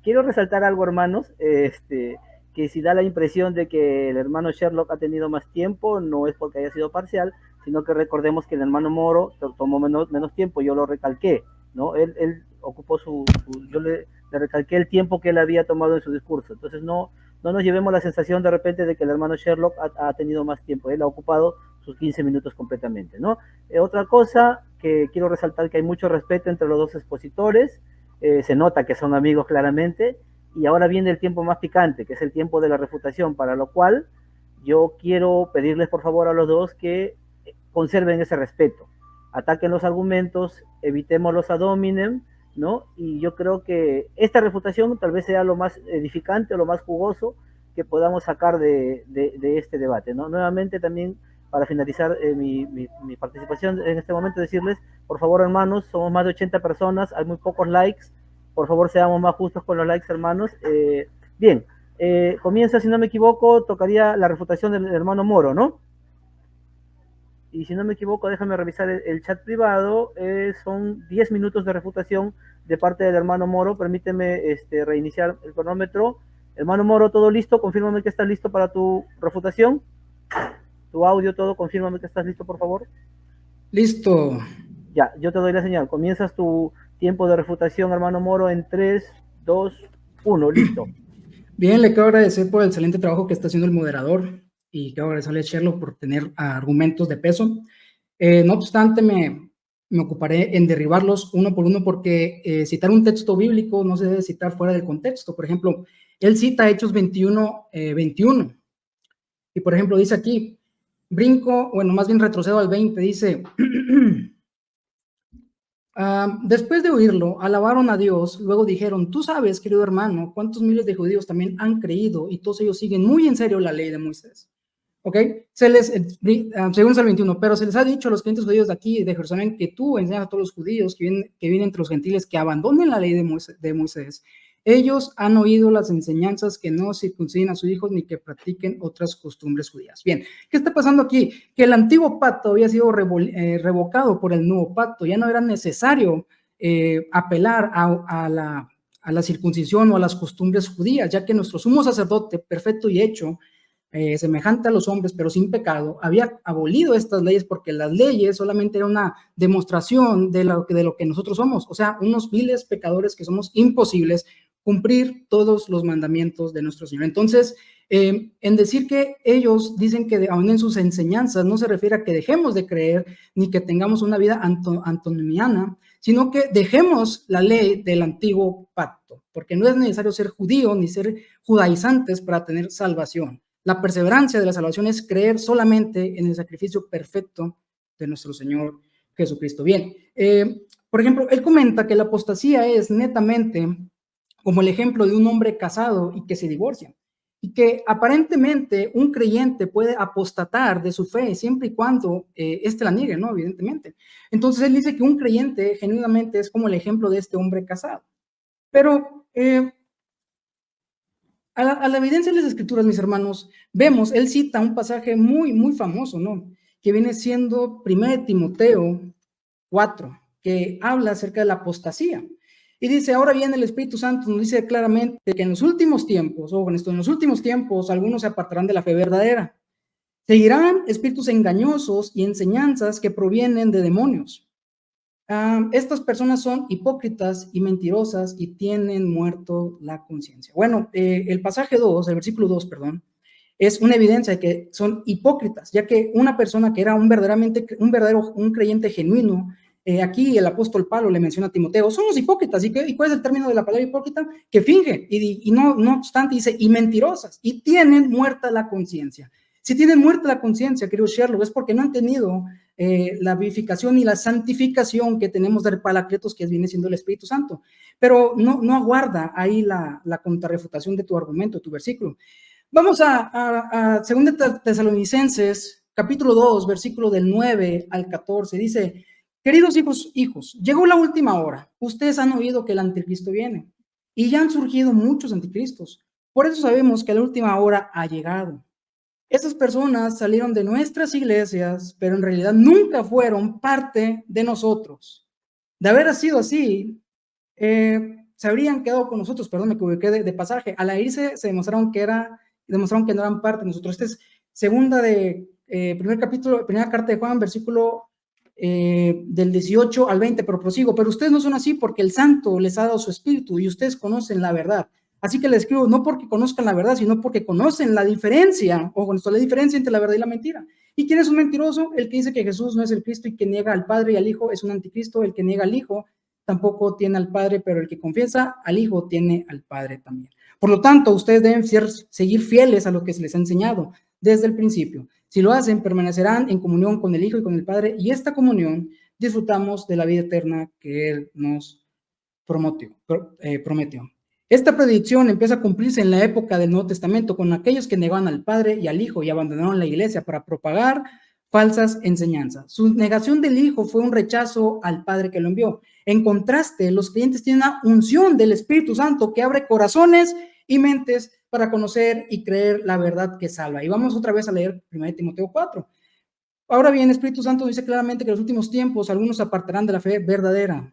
quiero resaltar algo, hermanos, que si da la impresión de que el hermano Sherlock ha tenido más tiempo, no es porque haya sido parcial, sino que recordemos que el hermano Moro tomó menos tiempo, yo lo recalqué, ¿no? Él ocupó yo le recalqué el tiempo que él había tomado en su discurso. Entonces no nos llevemos la sensación de repente de que el hermano Sherlock ha tenido más tiempo. Él ha ocupado sus 15 minutos completamente, ¿no? Otra cosa que quiero resaltar, que hay mucho respeto entre los dos expositores, se nota que son amigos claramente, y ahora viene el tiempo más picante, que es el tiempo de la refutación, para lo cual yo quiero pedirles por favor a los dos que conserven ese respeto, ataquen los argumentos, evitemos los ad hominem, ¿no? Y yo creo que esta refutación tal vez sea lo más edificante o lo más jugoso que podamos sacar de este debate, ¿no? Nuevamente también, para finalizar mi participación en este momento, decirles, por favor, hermanos, somos más de 80 personas, hay muy pocos likes, por favor, seamos más justos con los likes, hermanos. Bien, comienza, si no me equivoco, tocaría la refutación del hermano Moro, ¿no? Y si no me equivoco, déjame revisar el chat privado, son 10 minutos de refutación de parte del hermano Moro. Permíteme reiniciar el cronómetro. Hermano Moro, ¿todo listo? Confírmame que estás listo para tu refutación. Tu audio, todo, confírmame que estás listo, por favor. Listo. Ya, yo te doy la señal. Comienzas tu tiempo de refutación, hermano Moro, en 3, 2, 1, listo. Bien, le quiero agradecer por el excelente trabajo que está haciendo el moderador y quiero agradecerle a Sherlock por tener argumentos de peso. No obstante, me ocuparé en derribarlos uno por uno porque citar un texto bíblico no se debe citar fuera del contexto. Por ejemplo, él cita Hechos 21, 21. Y por ejemplo, dice aquí, brinco, bueno, más bien retrocedo al 20, dice... después de oírlo, alabaron a Dios, luego dijeron, tú sabes, querido hermano, cuántos miles de judíos también han creído y todos ellos siguen muy en serio la ley de Moisés. ¿Ok? Según el 21, pero se les ha dicho a los creyentes judíos de aquí, de Jerusalén, que tú enseñas a todos los judíos que vienen entre los gentiles que abandonen la ley de Moisés. Ellos han oído las enseñanzas que no circunciden a sus hijos ni que practiquen otras costumbres judías. Bien, ¿qué está pasando aquí? Que el antiguo pacto había sido revocado por el nuevo pacto. Ya no era necesario apelar a la circuncisión o a las costumbres judías, ya que nuestro sumo sacerdote, perfecto y hecho, semejante a los hombres, pero sin pecado, había abolido estas leyes porque las leyes solamente eran una demostración de lo que nosotros somos, o sea, unos viles pecadores que somos imposibles cumplir todos los mandamientos de nuestro Señor. Entonces, en decir que ellos dicen que aún en sus enseñanzas no se refiere a que dejemos de creer ni que tengamos una vida antinomiana, sino que dejemos la ley del antiguo pacto, porque no es necesario ser judío ni ser judaizantes para tener salvación. La perseverancia de la salvación es creer solamente en el sacrificio perfecto de nuestro Señor Jesucristo. Bien, por ejemplo, él comenta que la apostasía es netamente como el ejemplo de un hombre casado y que se divorcia, y que aparentemente un creyente puede apostatar de su fe siempre y cuando éste la niegue, ¿no? Evidentemente. Entonces él dice que un creyente genuinamente es como el ejemplo de este hombre casado. Pero a la evidencia de las escrituras, mis hermanos, vemos, él cita un pasaje muy, muy famoso, ¿no? Que viene siendo 1 Timoteo 4, que habla acerca de la apostasía. Y dice, ahora bien, el Espíritu Santo nos dice claramente que en los últimos tiempos, en los últimos tiempos, algunos se apartarán de la fe verdadera. Seguirán espíritus engañosos y enseñanzas que provienen de demonios. Estas personas son hipócritas y mentirosas y tienen muerto la conciencia. Bueno, el pasaje 2, el versículo 2, perdón, es una evidencia de que son hipócritas, ya que una persona que era un creyente genuino, aquí el apóstol Pablo le menciona a Timoteo, son los hipócritas. ¿Y cuál es el término de la palabra hipócrita? Que finge, y no obstante dice, y mentirosas, y tienen muerta la conciencia. Si tienen muerta la conciencia, querido Sherlock, es porque no han tenido la vivificación y la santificación que tenemos del Paracletos, que viene siendo el Espíritu Santo. Pero no aguarda ahí la contrarrefutación de tu argumento, tu versículo. Vamos a 2 Tesalonicenses, capítulo 2, versículo del 9 al 14. Dice: queridos hijos, llegó la última hora. Ustedes han oído que el anticristo viene y ya han surgido muchos anticristos. Por eso sabemos que la última hora ha llegado. Esas personas salieron de nuestras iglesias, pero en realidad nunca fueron parte de nosotros. De haber sido así, se habrían quedado con nosotros. Perdón, me equivoqué de pasaje. Al irse se demostraron que no eran parte de nosotros. Esta es primera carta de Juan, versículo del 18 al 20, pero prosigo. Pero ustedes no son así porque el Santo les ha dado su espíritu y ustedes conocen la verdad. Así que les escribo no porque conozcan la verdad, sino porque conocen la diferencia, o con esto, la diferencia entre la verdad y la mentira. ¿Y quién es un mentiroso? El que dice que Jesús no es el Cristo y que niega al Padre y al Hijo es un anticristo. El que niega al Hijo tampoco tiene al Padre, pero el que confiesa al Hijo tiene al Padre también. Por lo tanto, ustedes deben seguir fieles a lo que se les ha enseñado desde el principio. Si lo hacen, permanecerán en comunión con el Hijo y con el Padre, y esta comunión disfrutamos de la vida eterna que Él nos prometió. Esta predicción empieza a cumplirse en la época del Nuevo Testamento con aquellos que negaban al Padre y al Hijo y abandonaron la iglesia para propagar falsas enseñanzas. Su negación del Hijo fue un rechazo al Padre que lo envió. En contraste, los creyentes tienen una unción del Espíritu Santo que abre corazones y mentes para conocer y creer la verdad que salva. Y vamos otra vez a leer 1 Timoteo 4. Ahora bien, el Espíritu Santo dice claramente que en los últimos tiempos algunos se apartarán de la fe verdadera.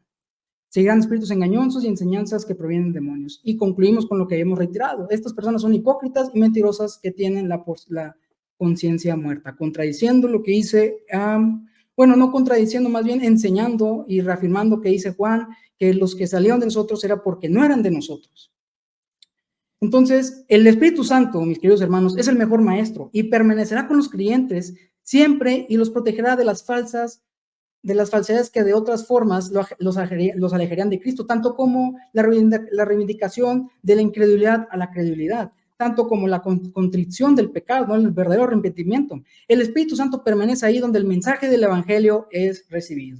Seguirán espíritus engañosos y enseñanzas que provienen de demonios. Y concluimos con lo que hemos reiterado. Estas personas son hipócritas y mentirosas que tienen la conciencia muerta, contradiciendo lo que dice, no contradiciendo, más bien enseñando y reafirmando que dice Juan, que los que salieron de nosotros era porque no eran de nosotros. Entonces, el Espíritu Santo, mis queridos hermanos, es el mejor maestro y permanecerá con los creyentes siempre y los protegerá de las falsedades que de otras formas los alejarían de Cristo, tanto como la reivindicación de la incredulidad a la credibilidad, tanto como la contrición del pecado, ¿no? El verdadero arrepentimiento. El Espíritu Santo permanece ahí donde el mensaje del Evangelio es recibido.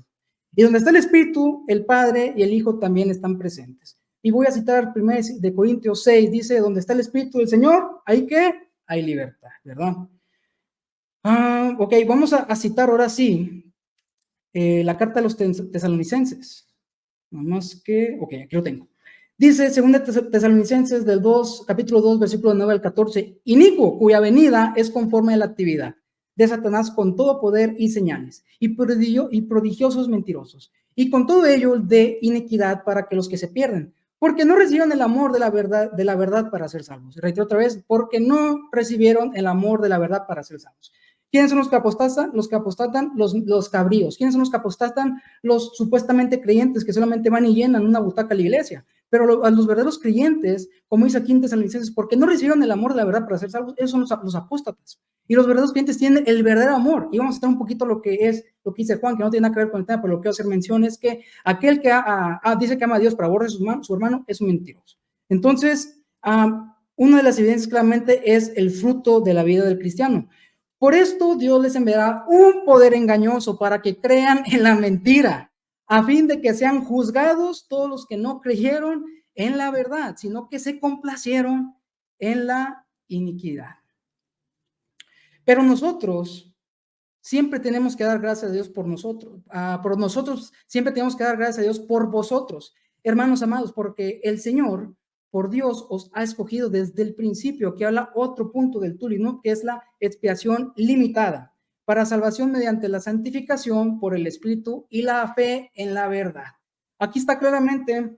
Y donde está el Espíritu, el Padre y el Hijo también están presentes. Y voy a citar 1 Corintios 6, dice, donde está el Espíritu del Señor, ¿hay qué? Hay libertad, ¿verdad? Ok, vamos a citar ahora sí la carta de los tesalonicenses. Nada más que, ok, aquí lo tengo. Dice 2 Tesalonicenses capítulo 2, versículo 9 al 14, inicuo, cuya venida es conforme a la actividad de Satanás con todo poder y señales, y prodigiosos mentirosos, y con todo ello de iniquidad para que los que se pierden, porque no recibieron el amor de la verdad para ser salvos. Reitero otra vez, porque no recibieron el amor de la verdad para ser salvos. ¿Quiénes son los que apostatan? Los cabríos. ¿Quiénes son los que apostatan? Los supuestamente creyentes que solamente van y llenan una butaca a la iglesia. Pero a los verdaderos creyentes, como dice aquí en Tesalonicenses, porque no recibieron el amor de la verdad para ser salvos, esos son los apóstatas. Y los verdaderos creyentes tienen el verdadero amor. Y vamos a estar un poquito lo que dice Juan, que no tiene nada que ver con el tema, pero lo que quiero hacer mención es que aquel que dice que ama a Dios para aborrecer su hermano es un mentiroso. Entonces, una de las evidencias claramente es el fruto de la vida del cristiano. Por esto Dios les enviará un poder engañoso para que crean en la mentira, a fin de que sean juzgados todos los que no creyeron en la verdad, sino que se complacieron en la iniquidad. Pero nosotros siempre tenemos que dar gracias a Dios por nosotros siempre tenemos que dar gracias a Dios por vosotros, hermanos amados, porque el Señor, por Dios, os ha escogido desde el principio, que habla otro punto del Tulismo, que es la expiación limitada, para salvación mediante la santificación por el Espíritu y la fe en la verdad. Aquí está claramente,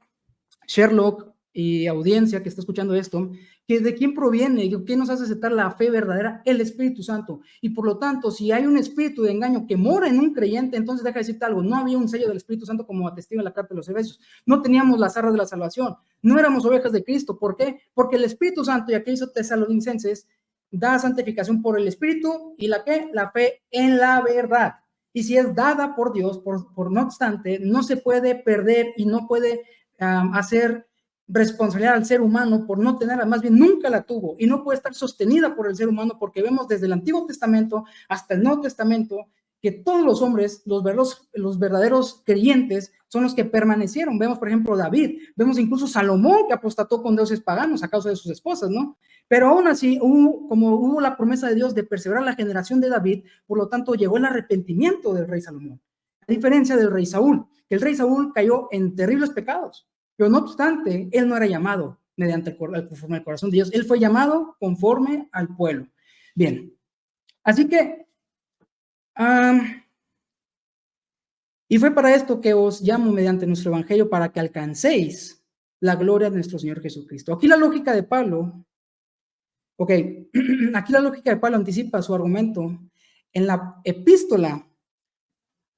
Sherlock y audiencia que está escuchando esto, que de quién proviene, quién nos hace aceptar la fe verdadera, el Espíritu Santo. Y por lo tanto, si hay un espíritu de engaño que mora en un creyente, entonces deja de decirte algo, no había un sello del Espíritu Santo como atestigua en la carta de los Efesios, no teníamos las arras de la salvación, no éramos ovejas de Cristo. ¿Por qué? Porque el Espíritu Santo, y aquí hizo Tesalonicenses, da santificación por el Espíritu y la fe en la verdad. Y si es dada por Dios, por no obstante, no se puede perder y no puede hacer responsabilidad al ser humano por no tenerla, más bien nunca la tuvo y no puede estar sostenida por el ser humano porque vemos desde el Antiguo Testamento hasta el Nuevo Testamento que todos los hombres, los verdaderos creyentes son los que permanecieron. Vemos, por ejemplo, David, vemos incluso Salomón que apostató con dioses paganos a causa de sus esposas, ¿no? Pero aún así, como hubo la promesa de Dios de perseverar la generación de David, por lo tanto llegó el arrepentimiento del rey Salomón, a diferencia del rey Saúl, que el rey Saúl cayó en terribles pecados. Pero no obstante, él no era llamado conforme al corazón de Dios, él fue llamado conforme al pueblo. Bien, así que, y fue para esto que os llamo mediante nuestro evangelio para que alcancéis la gloria de nuestro Señor Jesucristo. Aquí la lógica de Pablo, aquí la lógica de Pablo anticipa su argumento en la epístola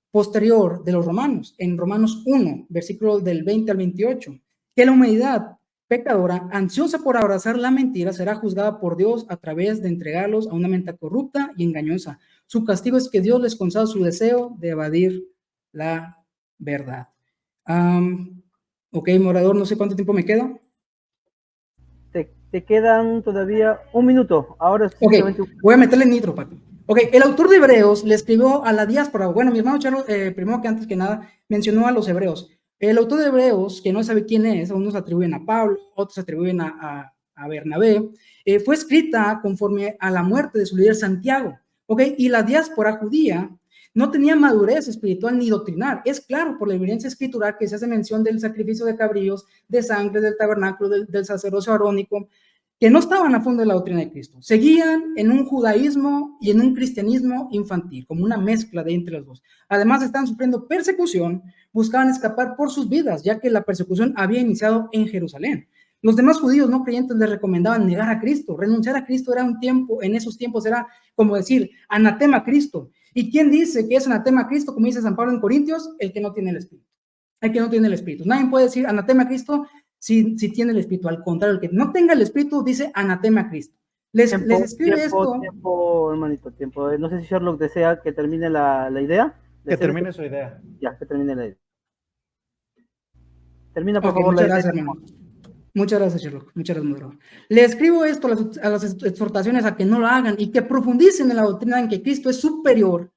posterior de los Romanos, en Romanos 1, versículo del 20 al 28, que la humanidad pecadora, ansiosa por abrazar la mentira, será juzgada por Dios a través de entregarlos a una mente corrupta y engañosa. Su castigo es que Dios les conceda su deseo de evadir la verdad. Morador, no sé cuánto tiempo me queda. Te quedan todavía un minuto. Ahora voy a meterle nitro, Pato. El autor de Hebreos le escribió a la diáspora. Bueno, mi hermano Charlo, primero que antes que nada, mencionó a los hebreos. El autor de Hebreos, que no sabe quién es, unos atribuyen a Pablo, otros atribuyen a Bernabé, fue escrita conforme a la muerte de su líder Santiago. Y la diáspora judía no tenía madurez espiritual ni doctrinal. Es claro por la evidencia escritural que se hace mención del sacrificio de cabrillos, de sangre, del tabernáculo, del sacerdocio arónico, que no estaban a fondo de la doctrina de Cristo. Seguían en un judaísmo y en un cristianismo infantil, como una mezcla de entre los dos. Además, estaban sufriendo persecución, buscaban escapar por sus vidas, ya que la persecución había iniciado en Jerusalén. Los demás judíos no creyentes les recomendaban negar a Cristo. Renunciar a Cristo era en esos tiempos era como decir anatema a Cristo. ¿Y quién dice que es anatema a Cristo? Como dice San Pablo en Corintios, el que no tiene el Espíritu. El que no tiene el Espíritu. Nadie puede decir anatema a Cristo si tiene el Espíritu. Al contrario, el que no tenga el Espíritu dice anatema a Cristo. Les escribe esto. Tiempo, hermanito, tiempo. No sé si Sherlock desea que termine la idea. Que termine su idea. Ya, que termine la idea. Termina, por favor, muchas gracias, hermano. Muchas gracias, Sherlock. Muchas gracias, moderador. Le escribo esto a las exhortaciones a que no lo hagan y que profundicen en la doctrina en que Cristo es superior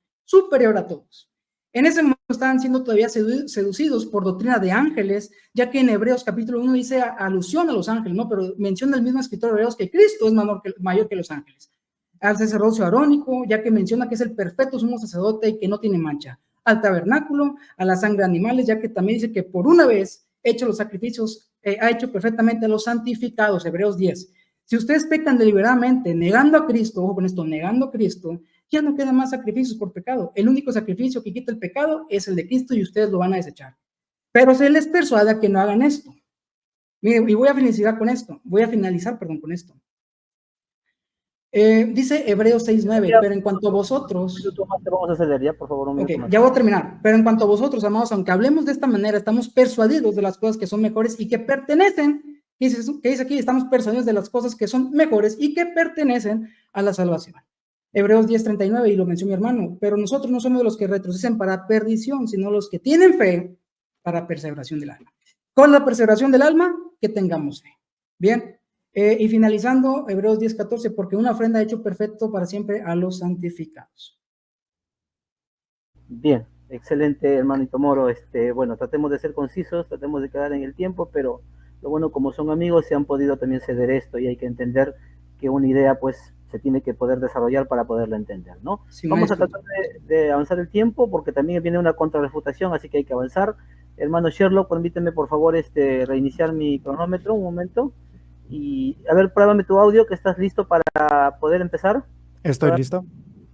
a todos. En ese momento estaban siendo todavía seducidos por doctrina de ángeles, ya que en Hebreos capítulo 1 dice alusión a los ángeles, ¿no? Pero menciona el mismo escritor de Hebreos que Cristo es mayor que los ángeles. Al sacerdocio arónico, ya que menciona que es el perfecto sumo sacerdote y que no tiene mancha. Al tabernáculo, a la sangre de animales, ya que también dice que por una vez hecho los sacrificios, ha hecho perfectamente a los santificados, Hebreos 10. Si ustedes pecan deliberadamente, negando a Cristo, ojo con esto, negando a Cristo, ya no quedan más sacrificios por pecado. El único sacrificio que quita el pecado es el de Cristo y ustedes lo van a desechar. Pero se les persuade a que no hagan esto. Mire, y voy a finalizar con esto. Con esto. Dice Hebreos 6:9, pero en cuanto a vosotros... Vamos a acelerar ya, por favor. Ya voy a terminar. Pero en cuanto a vosotros, amados, aunque hablemos de esta manera, estamos persuadidos de las cosas que son mejores y que pertenecen, ¿qué dice aquí? Estamos persuadidos de las cosas que son mejores y que pertenecen a la salvación. Hebreos 10:39, y lo mencionó mi hermano, pero nosotros no somos de los que retroceden para perdición, sino los que tienen fe para perseveración del alma. ¿Cuál es la perseveración del alma? Que tengamos fe. Bien. Y finalizando, Hebreos 10:14, porque una ofrenda ha hecho perfecto para siempre a los santificados. Bien, excelente, hermanito Moro. Bueno, tratemos de ser concisos, tratemos de quedar en el tiempo, pero lo bueno, como son amigos, se han podido también ceder esto y hay que entender que una idea, pues, se tiene que poder desarrollar para poderla entender, ¿no? Sí, vamos a tratar de avanzar el tiempo porque también viene una contrarrefutación, así que hay que avanzar. Hermano Sherlock, permíteme, por favor, reiniciar mi cronómetro un momento. Y, a ver, pruébame tu audio, que estás listo para poder empezar. Estoy listo.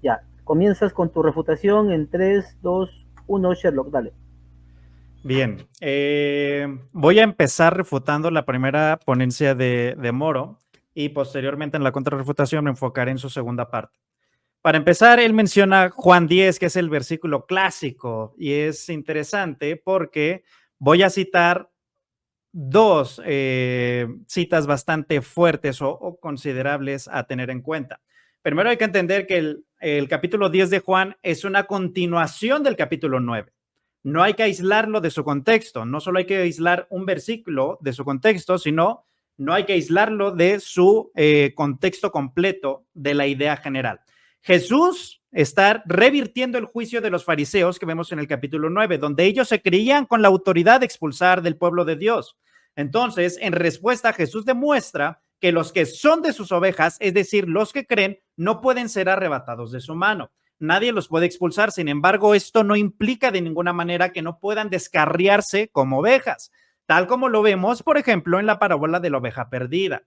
Ya, comienzas con tu refutación en 3, 2, 1, Sherlock, dale. Bien, voy a empezar refutando la primera ponencia de Moro y posteriormente en la contrarrefutación me enfocaré en su segunda parte. Para empezar, él menciona Juan 10, que es el versículo clásico, y es interesante porque voy a citar dos citas bastante fuertes o considerables a tener en cuenta. Primero hay que entender que el capítulo 10 de Juan es una continuación del capítulo 9. no hay que aislarlo de su contexto, no solo hay que aislar un versículo de su contexto, sino no hay que aislarlo de su contexto completo de la idea general. Jesús está revirtiendo el juicio de los fariseos que vemos en el capítulo 9, donde ellos se creían con la autoridad de expulsar del pueblo de Dios. Entonces, en respuesta, Jesús demuestra que los que son de sus ovejas, es decir, los que creen, no pueden ser arrebatados de su mano. Nadie los puede expulsar. Sin embargo, esto no implica de ninguna manera que no puedan descarriarse como ovejas, tal como lo vemos, por ejemplo, en la parábola de la oveja perdida.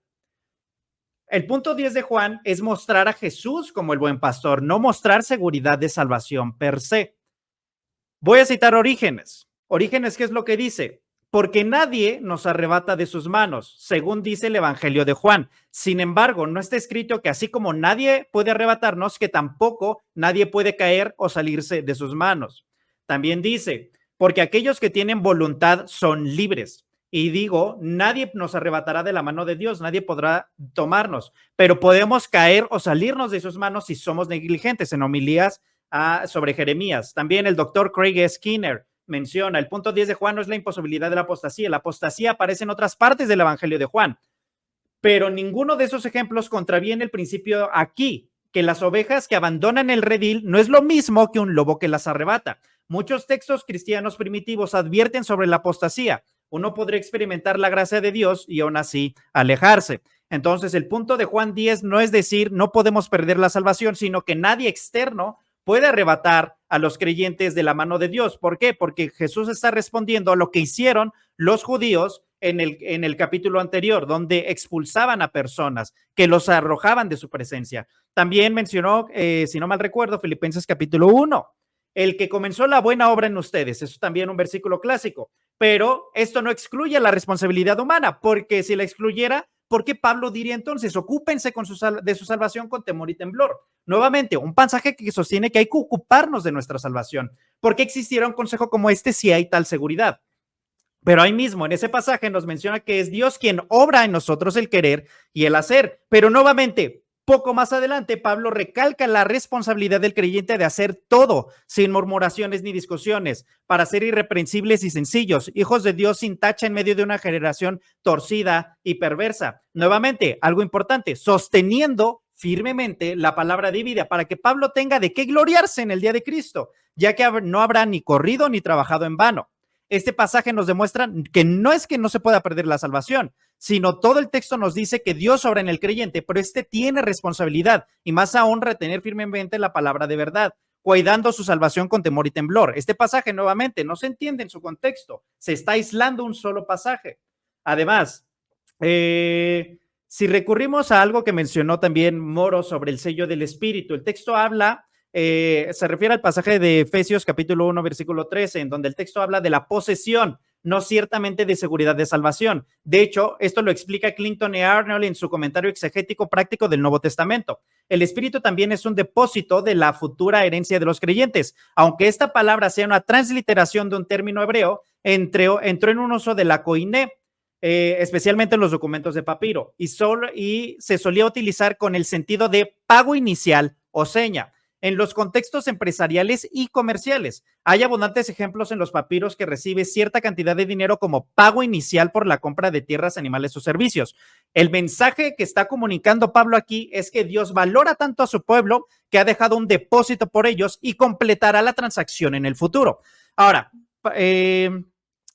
El punto 10 de Juan es mostrar a Jesús como el buen pastor, no mostrar seguridad de salvación per se. Voy a citar Orígenes. Orígenes, ¿qué es lo que dice? Porque nadie nos arrebata de sus manos, según dice el Evangelio de Juan. Sin embargo, no está escrito que así como nadie puede arrebatarnos, que tampoco nadie puede caer o salirse de sus manos. También dice, porque aquellos que tienen voluntad son libres. Y digo, nadie nos arrebatará de la mano de Dios, nadie podrá tomarnos, pero podemos caer o salirnos de sus manos si somos negligentes. En homilías sobre Jeremías. También el doctor Craig Skinner menciona, el punto 10 de Juan no es la imposibilidad de la apostasía. La apostasía aparece en otras partes del Evangelio de Juan, pero ninguno de esos ejemplos contraviene el principio aquí, que las ovejas que abandonan el redil no es lo mismo que un lobo que las arrebata. Muchos textos cristianos primitivos advierten sobre la apostasía. Uno podría experimentar la gracia de Dios y aún así alejarse. Entonces, el punto de Juan 10 no es decir no podemos perder la salvación, sino que nadie externo puede arrebatar a los creyentes de la mano de Dios. ¿Por qué? Porque Jesús está respondiendo a lo que hicieron los judíos en el capítulo anterior, donde expulsaban a personas, que los arrojaban de su presencia. También mencionó, si no mal recuerdo, Filipenses capítulo 1, el que comenzó la buena obra en ustedes. Eso es también un versículo clásico, pero esto no excluye la responsabilidad humana, porque si la excluyera, ¿por qué Pablo diría entonces, ocúpense de su salvación con temor y temblor? Nuevamente, un pasaje que sostiene que hay que ocuparnos de nuestra salvación. ¿Por qué existiera un consejo como este si hay tal seguridad? Pero ahí mismo, en ese pasaje nos menciona que es Dios quien obra en nosotros el querer y el hacer. Pero nuevamente, poco más adelante, Pablo recalca la responsabilidad del creyente de hacer todo sin murmuraciones ni discusiones, para ser irreprensibles y sencillos, hijos de Dios sin tacha en medio de una generación torcida y perversa. Nuevamente, algo importante, sosteniendo firmemente la palabra de vida para que Pablo tenga de qué gloriarse en el día de Cristo, ya que no habrá ni corrido ni trabajado en vano. Este pasaje nos demuestra que no es que no se pueda perder la salvación, sino todo el texto nos dice que Dios obra en el creyente, pero este tiene responsabilidad y más aún retener firmemente la palabra de verdad, cuidando su salvación con temor y temblor. Este pasaje nuevamente no se entiende en su contexto, se está aislando un solo pasaje. Además, si recurrimos a algo que mencionó también Moro sobre el sello del Espíritu, el texto habla, se refiere al pasaje de Efesios capítulo 1 versículo 13, en donde el texto habla de la posesión, no ciertamente de seguridad de salvación. De hecho, esto lo explica Clinton y Arnold en su comentario exegético práctico del Nuevo Testamento. El Espíritu también es un depósito de la futura herencia de los creyentes, aunque esta palabra sea una transliteración de un término hebreo, entró en un uso de la koiné, especialmente en los documentos de papiro, y se solía utilizar con el sentido de pago inicial o seña. En los contextos empresariales y comerciales, hay abundantes ejemplos en los papiros que recibe cierta cantidad de dinero como pago inicial por la compra de tierras, animales o servicios. El mensaje que está comunicando Pablo aquí es que Dios valora tanto a su pueblo que ha dejado un depósito por ellos y completará la transacción en el futuro. Ahora,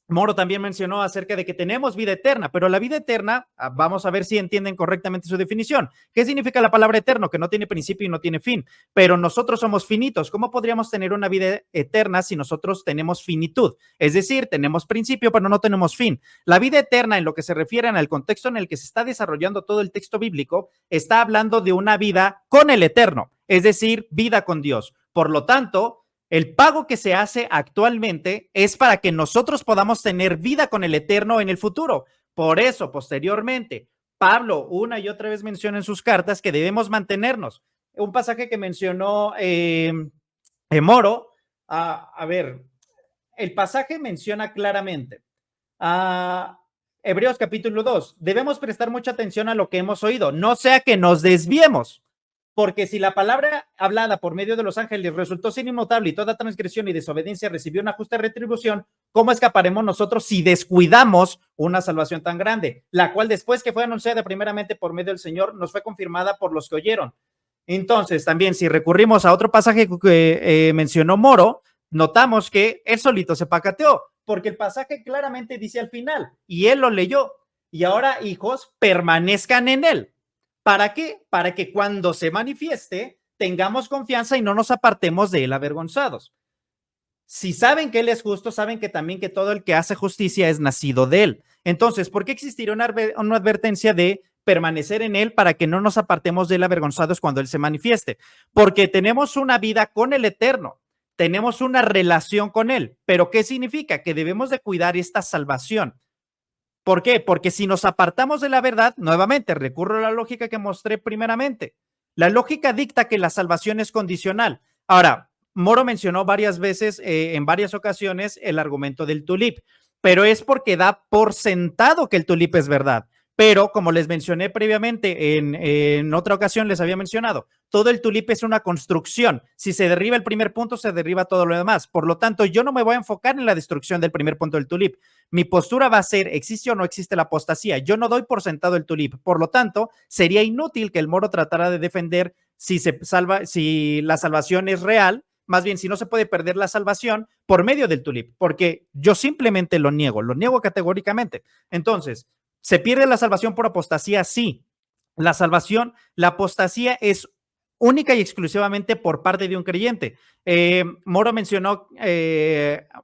Moro también mencionó acerca de que tenemos vida eterna, pero la vida eterna, vamos a ver si entienden correctamente su definición. ¿Qué significa la palabra eterno? Que no tiene principio y no tiene fin, pero nosotros somos finitos. ¿Cómo podríamos tener una vida eterna si nosotros tenemos finitud? Es decir, tenemos principio, pero no tenemos fin. La vida eterna, en lo que se refiere al contexto en el que se está desarrollando todo el texto bíblico, está hablando de una vida con el eterno, es decir, vida con Dios. Por lo tanto, el pago que se hace actualmente es para que nosotros podamos tener vida con el Eterno en el futuro. Por eso, posteriormente, Pablo una y otra vez menciona en sus cartas que debemos mantenernos. Un pasaje que mencionó Moro, el pasaje menciona claramente, Hebreos capítulo 2, debemos prestar mucha atención a lo que hemos oído, no sea que nos desviemos. Porque si la palabra hablada por medio de los ángeles resultó ser inmutable y toda transgresión y desobediencia recibió una justa retribución, ¿cómo escaparemos nosotros si descuidamos una salvación tan grande? La cual después que fue anunciada primeramente por medio del Señor, nos fue confirmada por los que oyeron. Entonces, también si recurrimos a otro pasaje que mencionó Moro, notamos que él solito se pacateó, porque el pasaje claramente dice al final, y él lo leyó, y ahora, hijos, permanezcan en él. ¿Para qué? Para que cuando se manifieste tengamos confianza y no nos apartemos de él avergonzados. Si saben que él es justo, saben que también que todo el que hace justicia es nacido de él. Entonces, ¿por qué existiría una advertencia de permanecer en él para que no nos apartemos de él avergonzados cuando él se manifieste? Porque tenemos una vida con el Eterno, tenemos una relación con él. ¿Pero qué significa? Que debemos de cuidar esta salvación. ¿Por qué? Porque si nos apartamos de la verdad, nuevamente recurro a la lógica que mostré primeramente. La lógica dicta que la salvación es condicional. Ahora, Moro mencionó varias veces, en varias ocasiones, el argumento del tulip, pero es porque da por sentado que el tulip es verdad. Pero, como les mencioné previamente, en otra ocasión les había mencionado, todo el tulip es una construcción. Si se derriba el primer punto, se derriba todo lo demás. Por lo tanto, yo no me voy a enfocar en la destrucción del primer punto del tulip. Mi postura va a ser, ¿existe o no existe la apostasía? Yo no doy por sentado el tulip. Por lo tanto, sería inútil que el Moro tratara de defender si la salvación es real, más bien si no se puede perder la salvación por medio del tulip, porque yo simplemente lo niego categóricamente. Entonces, ¿se pierde la salvación por apostasía? Sí. La apostasía es única y exclusivamente por parte de un creyente. Moro mencionó,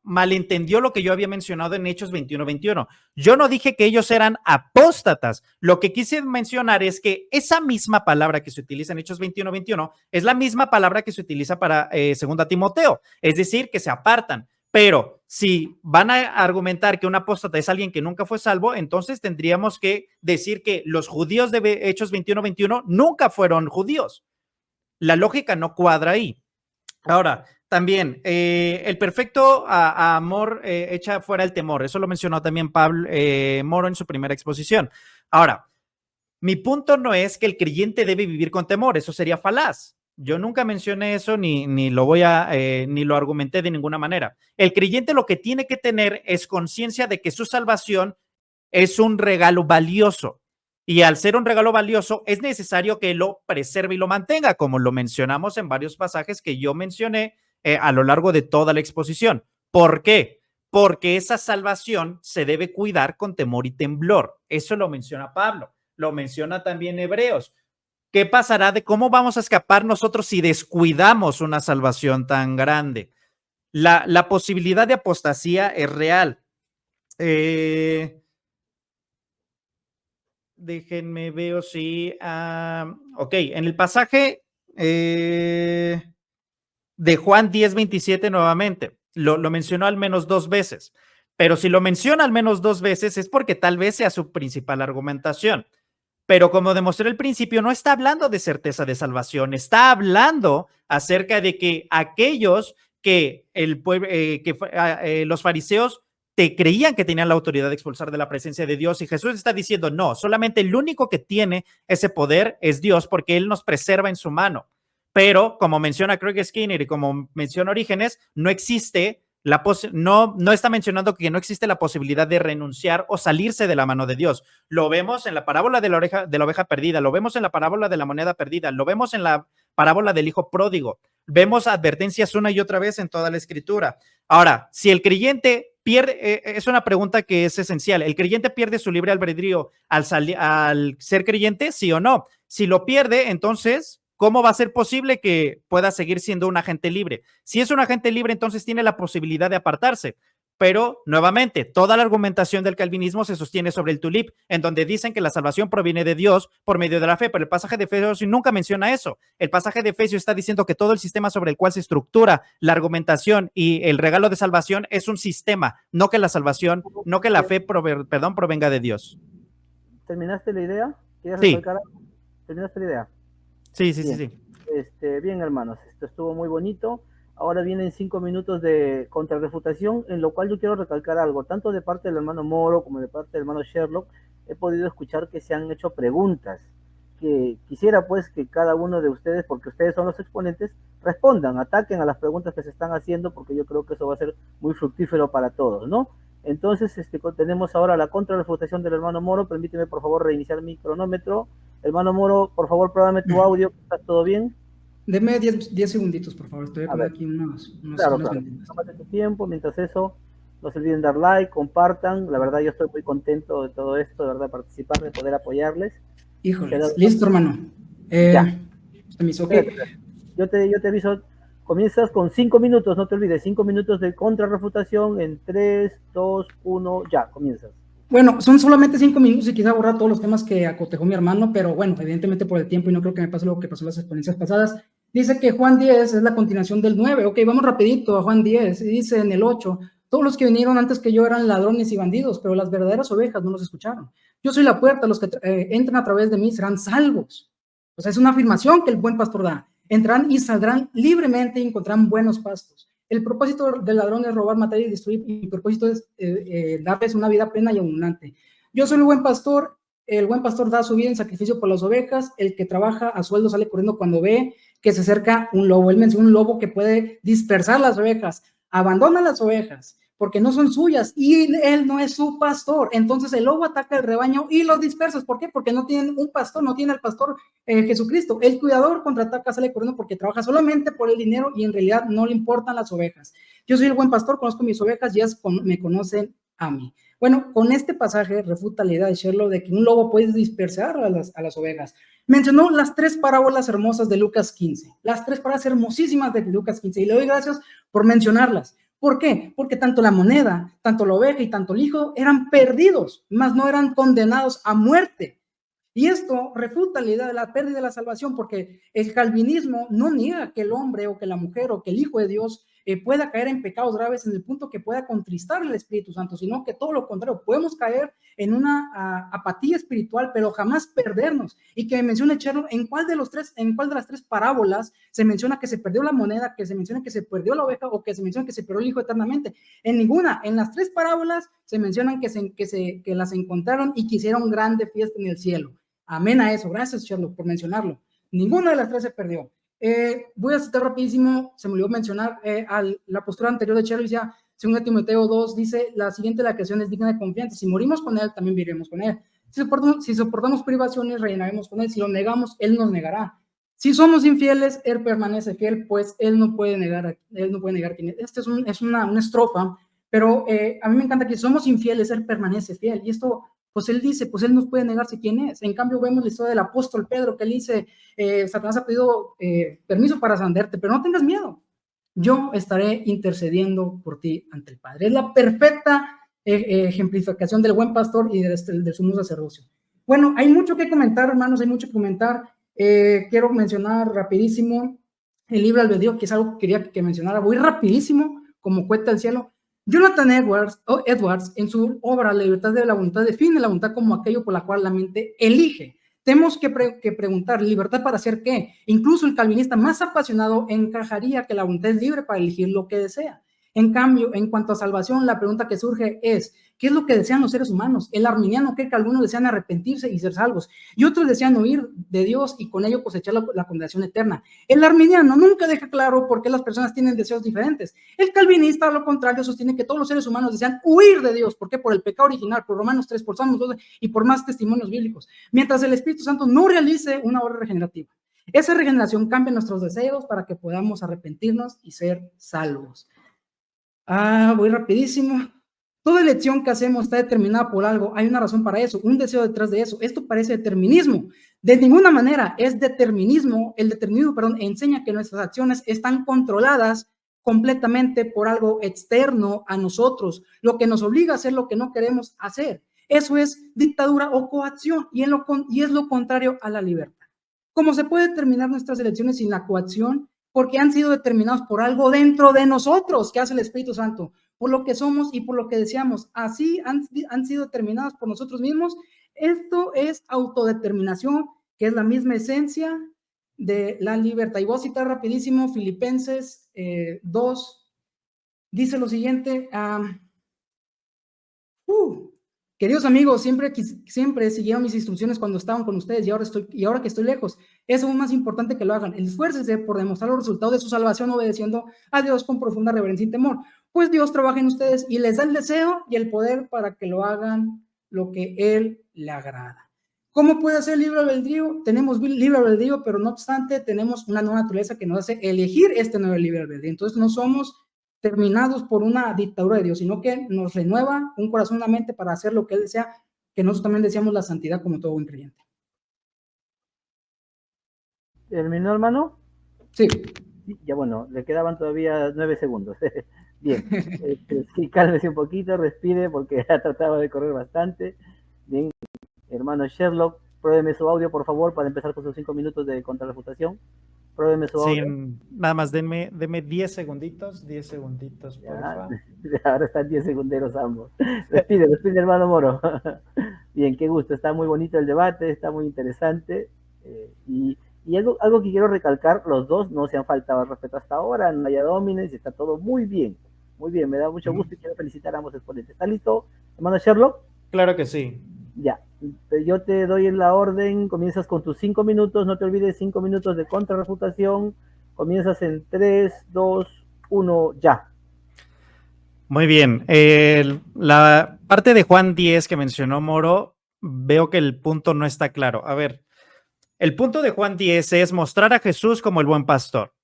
malentendió lo que yo había mencionado en Hechos 21:21. Yo no dije que ellos eran apóstatas. Lo que quise mencionar es que esa misma palabra que se utiliza en Hechos 21:21 es la misma palabra que se utiliza para 2 Timoteo, es decir, que se apartan. Pero si van a argumentar que un apóstata es alguien que nunca fue salvo, entonces tendríamos que decir que los judíos de Hechos 21:21 nunca fueron judíos. La lógica no cuadra ahí. Ahora, también, el perfecto amor echa fuera el temor. Eso lo mencionó también Pablo Moro en su primera exposición. Ahora, mi punto no es que el creyente debe vivir con temor. Eso sería falaz. Yo nunca mencioné eso ni lo argumenté de ninguna manera. El creyente lo que tiene que tener es conciencia de que su salvación es un regalo valioso. Y al ser un regalo valioso, es necesario que lo preserve y lo mantenga, como lo mencionamos en varios pasajes que yo mencioné a lo largo de toda la exposición. ¿Por qué? Porque esa salvación se debe cuidar con temor y temblor. Eso lo menciona Pablo, lo menciona también Hebreos. ¿Qué pasará de cómo vamos a escapar nosotros si descuidamos una salvación tan grande? La posibilidad de apostasía es real. Déjenme ver si... ok, en el pasaje de Juan 10:27 nuevamente, lo mencionó al menos 2 veces, pero si lo menciona al menos 2 veces es porque tal vez sea su principal argumentación. Pero como demostré al principio, no está hablando de certeza de salvación, está hablando acerca de que aquellos que los fariseos te creían que tenían la autoridad de expulsar de la presencia de Dios, y Jesús está diciendo, no, solamente el único que tiene ese poder es Dios, porque Él nos preserva en su mano. Pero, como menciona Craig Skinner y como menciona Orígenes, no existe no está mencionando que no existe la posibilidad de renunciar o salirse de la mano de Dios. Lo vemos en la parábola de la oveja perdida, lo vemos en la parábola de la moneda perdida, lo vemos en la parábola del hijo pródigo. Vemos advertencias una y otra vez en toda la escritura. Ahora, si el creyente pierde, es una pregunta que es esencial, ¿el creyente pierde su libre albedrío al ser creyente, sí o no? Si lo pierde, entonces, ¿cómo va a ser posible que pueda seguir siendo un agente libre? Si es un agente libre, entonces tiene la posibilidad de apartarse. Pero, nuevamente, toda la argumentación del calvinismo se sostiene sobre el tulip, en donde dicen que la salvación proviene de Dios por medio de la fe, pero el pasaje de Efesios nunca menciona eso. El pasaje de Efesios está diciendo que todo el sistema sobre el cual se estructura la argumentación y el regalo de salvación es un sistema, no que la salvación, no que la fe provenga de Dios. ¿Terminaste la idea? Sí. ¿Terminaste la idea? Sí. Bien, hermanos, esto estuvo muy bonito. Ahora vienen 5 minutos de contrarrefutación, en lo cual yo quiero recalcar algo. Tanto de parte del hermano Moro como de parte del hermano Sherlock, he podido escuchar que se han hecho preguntas. que quisiera pues que cada uno de ustedes, porque ustedes son los exponentes, respondan, ataquen a las preguntas que se están haciendo, porque yo creo que eso va a ser muy fructífero para todos, ¿no? Entonces, tenemos ahora la contrarrefutación del hermano Moro. Permíteme, por favor, reiniciar mi cronómetro. Hermano Moro, por favor, pruébame tu audio. ¿Está todo bien? Deme 10 segunditos, por favor. Estoy acá aquí Claro, unos claro. minutitos. Tómate tu tiempo. Mientras eso, no se olviden dar like, compartan. La verdad, yo estoy muy contento de todo esto, de verdad, participar, de poder apoyarles. Híjoles, listo, hermano. Ya. Permiso, ok. Yo te aviso. Comienzas con 5 minutos, no te olvides. 5 minutos de contrarrefutación en 3, 2, 1, ya, comienzas. Bueno, son solamente 5 minutos y quizá borrar todos los temas que acotejó mi hermano, pero bueno, evidentemente por el tiempo y no creo que me pase lo que pasó en las experiencias pasadas. Dice que Juan 10 es la continuación del 9. Ok, vamos rapidito a Juan 10. Dice en el 8, todos los que vinieron antes que yo eran ladrones y bandidos, pero las verdaderas ovejas no los escucharon. Yo soy la puerta, los que entran a través de mí serán salvos. O sea, es una afirmación que el buen pastor da. Entrarán y saldrán libremente y encontrarán buenos pastos. El propósito del ladrón es robar, matar y destruir, y mi propósito es darles una vida plena y abundante. Yo soy el buen pastor da su vida en sacrificio por las ovejas, el que trabaja a sueldo sale corriendo cuando ve que se acerca un lobo. Él menciona un lobo que puede dispersar las ovejas, abandona las ovejas, porque no son suyas, y él no es su pastor. Entonces el lobo ataca el rebaño y los dispersa. ¿Por qué? Porque no tienen un pastor, no tiene el pastor Jesucristo. El cuidador contraataca, sale corriendo porque trabaja solamente por el dinero y en realidad no le importan las ovejas. Yo soy el buen pastor, conozco mis ovejas y ellas me conocen a mí. Bueno, con este pasaje refuta la idea de Sherlock de que un lobo puede dispersar a las ovejas. Mencionó las 3 parábolas hermosas de Lucas 15, las 3 parábolas hermosísimas de Lucas 15, y le doy gracias por mencionarlas. ¿Por qué? Porque tanto la moneda, tanto la oveja y tanto el hijo eran perdidos, mas no eran condenados a muerte. Y esto refuta la idea de la pérdida de la salvación, porque el calvinismo no niega que el hombre o que la mujer o que el Hijo de Dios pueda caer en pecados graves en el punto que pueda contristar al Espíritu Santo, sino que todo lo contrario, podemos caer en una apatía espiritual, pero jamás perdernos. Y que mencione Cherno, en cuál de las 3 parábolas se menciona que se perdió la moneda, que se menciona que se perdió la oveja o que se menciona que se perdió el Hijo eternamente. En ninguna, en las 3 parábolas se mencionan que las encontraron y que hicieron grande fiesta en el cielo. Amén a eso. Gracias, Sherlock, por mencionarlo. Ninguna de las 3 se perdió. Voy a citar rapidísimo, se me olvidó mencionar, la postura anterior de Sherlock, decía, según Timoteo 2, dice, la siguiente, la creación es digna de confianza. Si morimos con él, también viviremos con él. Si soportamos privaciones, reinaremos con él. Si lo negamos, él nos negará. Si somos infieles, él permanece fiel, pues él no puede negar quién es. Esta es una estrofa, pero a mí me encanta que si somos infieles, él permanece fiel. Y esto, pues él dice, pues él nos puede negarse quién es. En cambio, vemos la historia del apóstol Pedro, que él dice, Satanás ha pedido permiso para ascenderte, pero no tengas miedo. Yo estaré intercediendo por ti ante el Padre. Es la perfecta ejemplificación del buen pastor y del sumo sacerdocio. Bueno, hay mucho que comentar, hermanos, hay mucho que comentar. Quiero mencionar rapidísimo el libre albedrío, que es algo que quería que mencionara. Voy rapidísimo, como cuenta el cielo. Jonathan Edwards, en su obra La libertad de la voluntad, define la voluntad como aquello por la cual la mente elige. Tenemos que preguntar, ¿libertad para hacer qué? Incluso el calvinista más apasionado encajaría que la voluntad es libre para elegir lo que desea. En cambio, en cuanto a salvación, la pregunta que surge es, ¿qué es lo que desean los seres humanos? El arminiano cree que algunos desean arrepentirse y ser salvos, y otros desean huir de Dios y con ello cosechar la condenación eterna. El arminiano nunca deja claro por qué las personas tienen deseos diferentes. El calvinista, a lo contrario, sostiene que todos los seres humanos desean huir de Dios. ¿Por qué? Por el pecado original, por Romanos 3, por Salmos 12 y por más testimonios bíblicos. Mientras el Espíritu Santo no realice una obra regenerativa. Esa regeneración cambia nuestros deseos para que podamos arrepentirnos y ser salvos. Voy rapidísimo. Toda elección que hacemos está determinada por algo. Hay una razón para eso, un deseo detrás de eso. Esto parece determinismo. De ninguna manera es determinismo. El determinismo, enseña que nuestras acciones están controladas completamente por algo externo a nosotros, lo que nos obliga a hacer lo que no queremos hacer. Eso es dictadura o coacción y es lo contrario a la libertad. ¿Cómo se puede determinar nuestras elecciones sin la coacción? Porque han sido determinados por algo dentro de nosotros que hace el Espíritu Santo, por lo que somos y por lo que deseamos. Así han sido determinados por nosotros mismos. Esto es autodeterminación, que es la misma esencia de la libertad. Y voy a citar rapidísimo Filipenses 2, dice lo siguiente, Queridos amigos, siempre siguieron mis instrucciones cuando estaban con ustedes y ahora que estoy lejos. Es aún más importante que lo hagan. Esfuércense por demostrar los resultados de su salvación obedeciendo a Dios con profunda reverencia y temor. Pues Dios trabaja en ustedes y les da el deseo y el poder para que lo hagan lo que Él le agrada. ¿Cómo puede ser libre albedrío? Tenemos libre albedrío, pero no obstante tenemos una nueva naturaleza que nos hace elegir este nuevo libre albedrío. Entonces no somos terminados por una dictadura de Dios, sino que nos renueva un corazón, una mente para hacer lo que Él desea, que nosotros también deseamos la santidad como todo buen creyente. ¿Terminó, hermano? Sí. Ya bueno, le quedaban todavía 9 segundos. Bien, sí, cálmese un poquito, respire porque ha tratado de correr bastante. Bien, hermano Sherlock, pruébeme su audio, por favor, para empezar con sus 5 minutos de contrarrefutación. Pruébeme su audio. Sí, nada más, denme 10 segunditos, porfa. Ahora están 10 segunderos ambos. Respire, hermano Moro. Bien, qué gusto, está muy bonito el debate, está muy interesante. Y algo que quiero recalcar, los dos no se han faltado al respeto hasta ahora, no haya domines, está todo muy bien, me da mucho gusto y quiero felicitar a ambos exponentes. ¿Está listo, hermano Sherlock? Claro que sí. Ya, yo te doy la orden, comienzas con tus 5 minutos, no te olvides, 5 minutos de contrarrefutación, comienzas en 3, 2, 1, ya. Muy bien, la parte de Juan 10 que mencionó Moro, veo que el punto no está claro. A ver, el punto de Juan 10 es mostrar a Jesús como el buen pastor.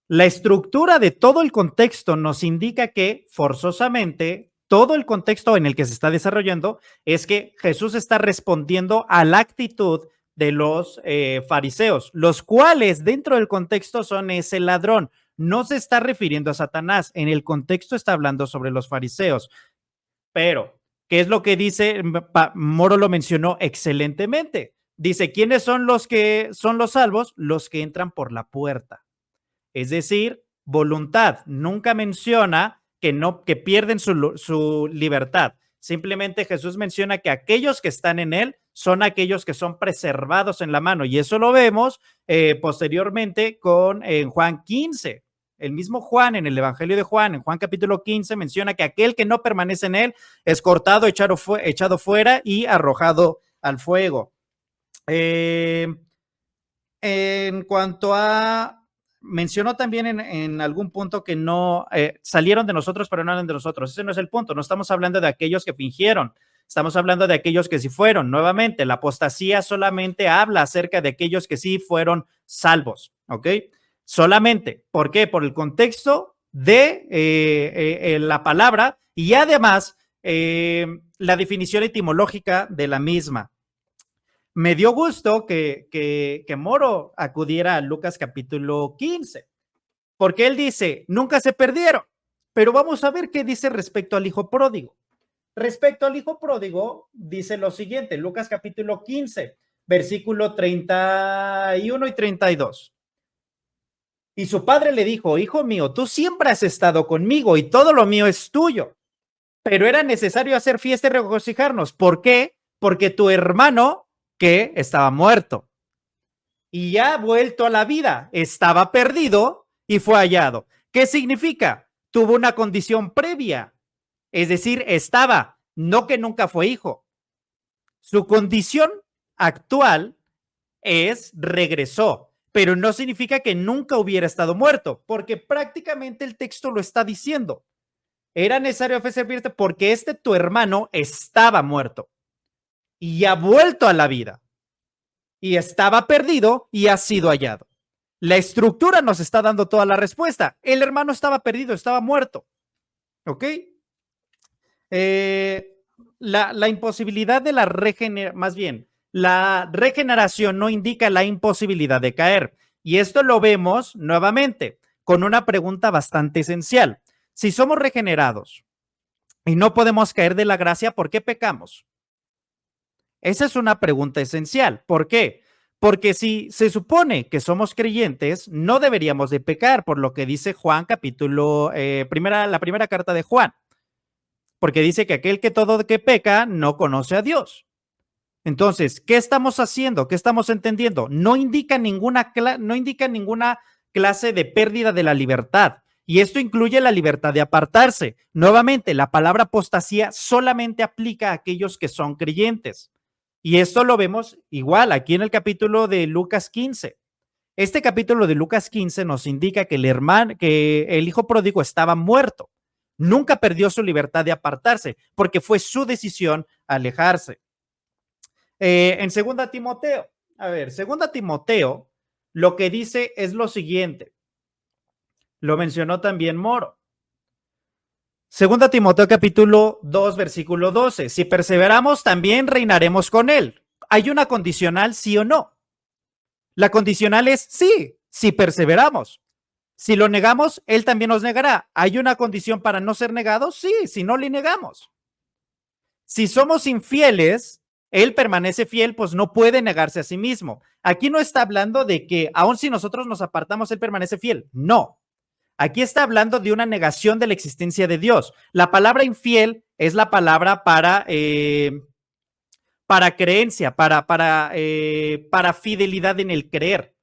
La estructura de todo el contexto nos indica que forzosamente todo el contexto en el que se está desarrollando es que Jesús está respondiendo a la actitud de los fariseos, los cuales dentro del contexto son ese ladrón. No se está refiriendo a Satanás, en el contexto está hablando sobre los fariseos. Pero, ¿qué es lo que dice? Moro lo mencionó excelentemente. Dice, ¿quiénes son los que son los salvos? Los que entran por la puerta. Es decir, voluntad. Nunca menciona que pierden su libertad. Simplemente Jesús menciona que aquellos que están en él son aquellos que son preservados en la mano. Y eso lo vemos posteriormente en Juan 15. El mismo Juan, en el Evangelio de Juan, en Juan capítulo 15, menciona que aquel que no permanece en él es cortado, echado fuera y arrojado al fuego. En cuanto a... Mencionó también en algún punto que no salieron de nosotros, pero no eran de nosotros. Ese no es el punto. No estamos hablando de aquellos que fingieron. Estamos hablando de aquellos que sí fueron. Nuevamente, la apostasía solamente habla acerca de aquellos que sí fueron salvos. ¿Ok? Solamente. ¿Por qué? Por el contexto de la palabra y además la definición etimológica de la misma. Me dio gusto que Moro acudiera a Lucas capítulo 15, porque él dice, nunca se perdieron, pero vamos a ver qué dice respecto al hijo pródigo. Respecto al hijo pródigo, dice lo siguiente, Lucas capítulo 15, versículo 31 y 32. Y su padre le dijo, hijo mío, tú siempre has estado conmigo y todo lo mío es tuyo, pero era necesario hacer fiesta y regocijarnos. ¿Por qué? Porque tu hermano que estaba muerto y ya ha vuelto a la vida, estaba perdido y fue hallado. ¿Qué significa? Tuvo una condición previa, es decir, estaba, no que nunca fue hijo. Su condición actual es regresó, pero no significa que nunca hubiera estado muerto, porque prácticamente el texto lo está diciendo. Era necesario hacer fiesta porque tu hermano estaba muerto y ha vuelto a la vida y estaba perdido y ha sido hallado. La estructura nos está dando toda la respuesta. El hermano estaba perdido, estaba muerto. ¿Ok? La imposibilidad de la regeneración, más bien, la regeneración no indica la imposibilidad de caer. Y esto lo vemos nuevamente con una pregunta bastante esencial. Si somos regenerados y no podemos caer de la gracia, ¿por qué pecamos? Esa es una pregunta esencial. ¿Por qué? Porque si se supone que somos creyentes, no deberíamos de pecar, por lo que dice Juan capítulo, la primera carta de Juan. Porque dice que aquel que peca no conoce a Dios. Entonces, ¿qué estamos haciendo? ¿Qué estamos entendiendo? No indica ninguna clase de pérdida de la libertad. Y esto incluye la libertad de apartarse. Nuevamente, la palabra apostasía solamente aplica a aquellos que son creyentes. Y esto lo vemos igual aquí en el capítulo de Lucas 15. Este capítulo de Lucas 15 nos indica que el hijo pródigo estaba muerto. Nunca perdió su libertad de apartarse porque fue su decisión alejarse. En 2 Timoteo, a ver, 2 Timoteo lo que dice es lo siguiente. Lo mencionó también Moro. 2 Timoteo capítulo 2, versículo 12. Si perseveramos, también reinaremos con él. ¿Hay una condicional, sí o no? La condicional es sí, si perseveramos. Si lo negamos, él también nos negará. ¿Hay una condición para no ser negados? Sí, si no le negamos. Si somos infieles, él permanece fiel, pues no puede negarse a sí mismo. Aquí no está hablando de que aun si nosotros nos apartamos, él permanece fiel. No. Aquí está hablando de una negación de la existencia de Dios. La palabra infiel es la palabra para creencia, para fidelidad en el creer.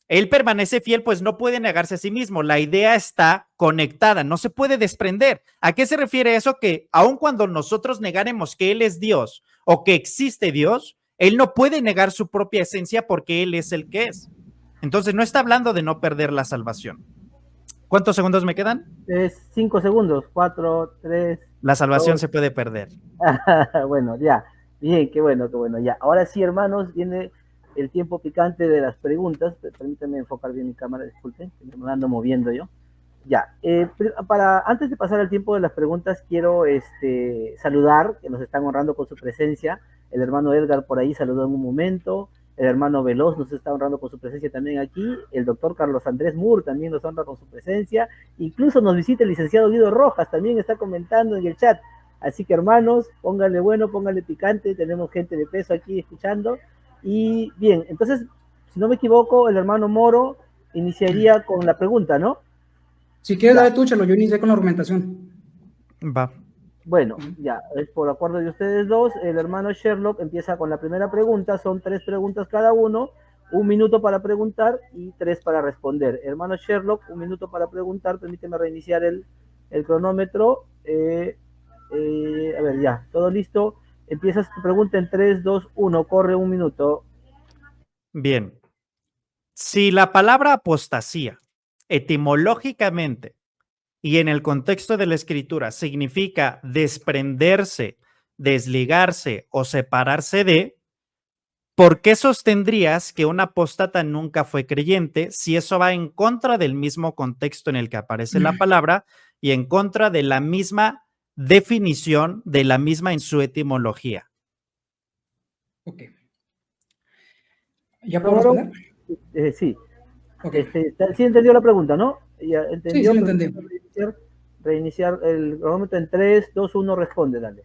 Él permanece fiel, pues no puede negarse a sí mismo. La idea está conectada, no se puede desprender. ¿A qué se refiere eso? Que aun cuando nosotros negaremos que Él es Dios o que existe Dios, Él no puede negar su propia esencia porque Él es el que es. Entonces no está hablando de no perder la salvación. ¿Cuántos segundos me quedan? 5 segundos, 4, 3. La salvación 2. se puede perder. Bueno, ya. Bien, qué bueno, ya. Ahora sí, hermanos, viene el tiempo picante de las preguntas. Permítanme enfocar bien mi cámara, disculpen, que me ando moviendo yo. Ya, antes de pasar al tiempo de las preguntas, quiero saludar, que nos están honrando con su presencia. El hermano Edgar por ahí saludó en un momento. El hermano Veloz nos está honrando con su presencia también aquí. El doctor Carlos Andrés Moore también nos honra con su presencia. Incluso nos visita el licenciado Guido Rojas, también está comentando en el chat. Así que hermanos, pónganle bueno, pónganle picante. Tenemos gente de peso aquí escuchando. Y bien, entonces, si no me equivoco, el hermano Moro iniciaría con la pregunta, ¿no? Si quieres, dale tú, Chelo, yo inicié con la argumentación. Va. Bueno, ya, es por acuerdo de ustedes dos. El hermano Sherlock empieza con la primera pregunta. Son 3 preguntas cada uno. 1 minuto para preguntar y 3 para responder. Hermano Sherlock, 1 minuto para preguntar. Permíteme reiniciar el cronómetro. A ver, ya, todo listo. Empiezas tu pregunta en 3, 2, 1. Corre 1 minuto. Bien. Si la palabra apostasía, etimológicamente y en el contexto de la escritura, significa desprenderse, desligarse o separarse de, ¿por qué sostendrías que un apóstata nunca fue creyente si eso va en contra del mismo contexto en el que aparece la palabra y en contra de la misma definición de la misma en su etimología? Ok. ¿Ya puedo responder? Sí. Okay. Sí entendió la pregunta, ¿no? Ya entendió. Sí, lo entendí. Reiniciar el cronómetro en 3, 2, 1, responde, dale.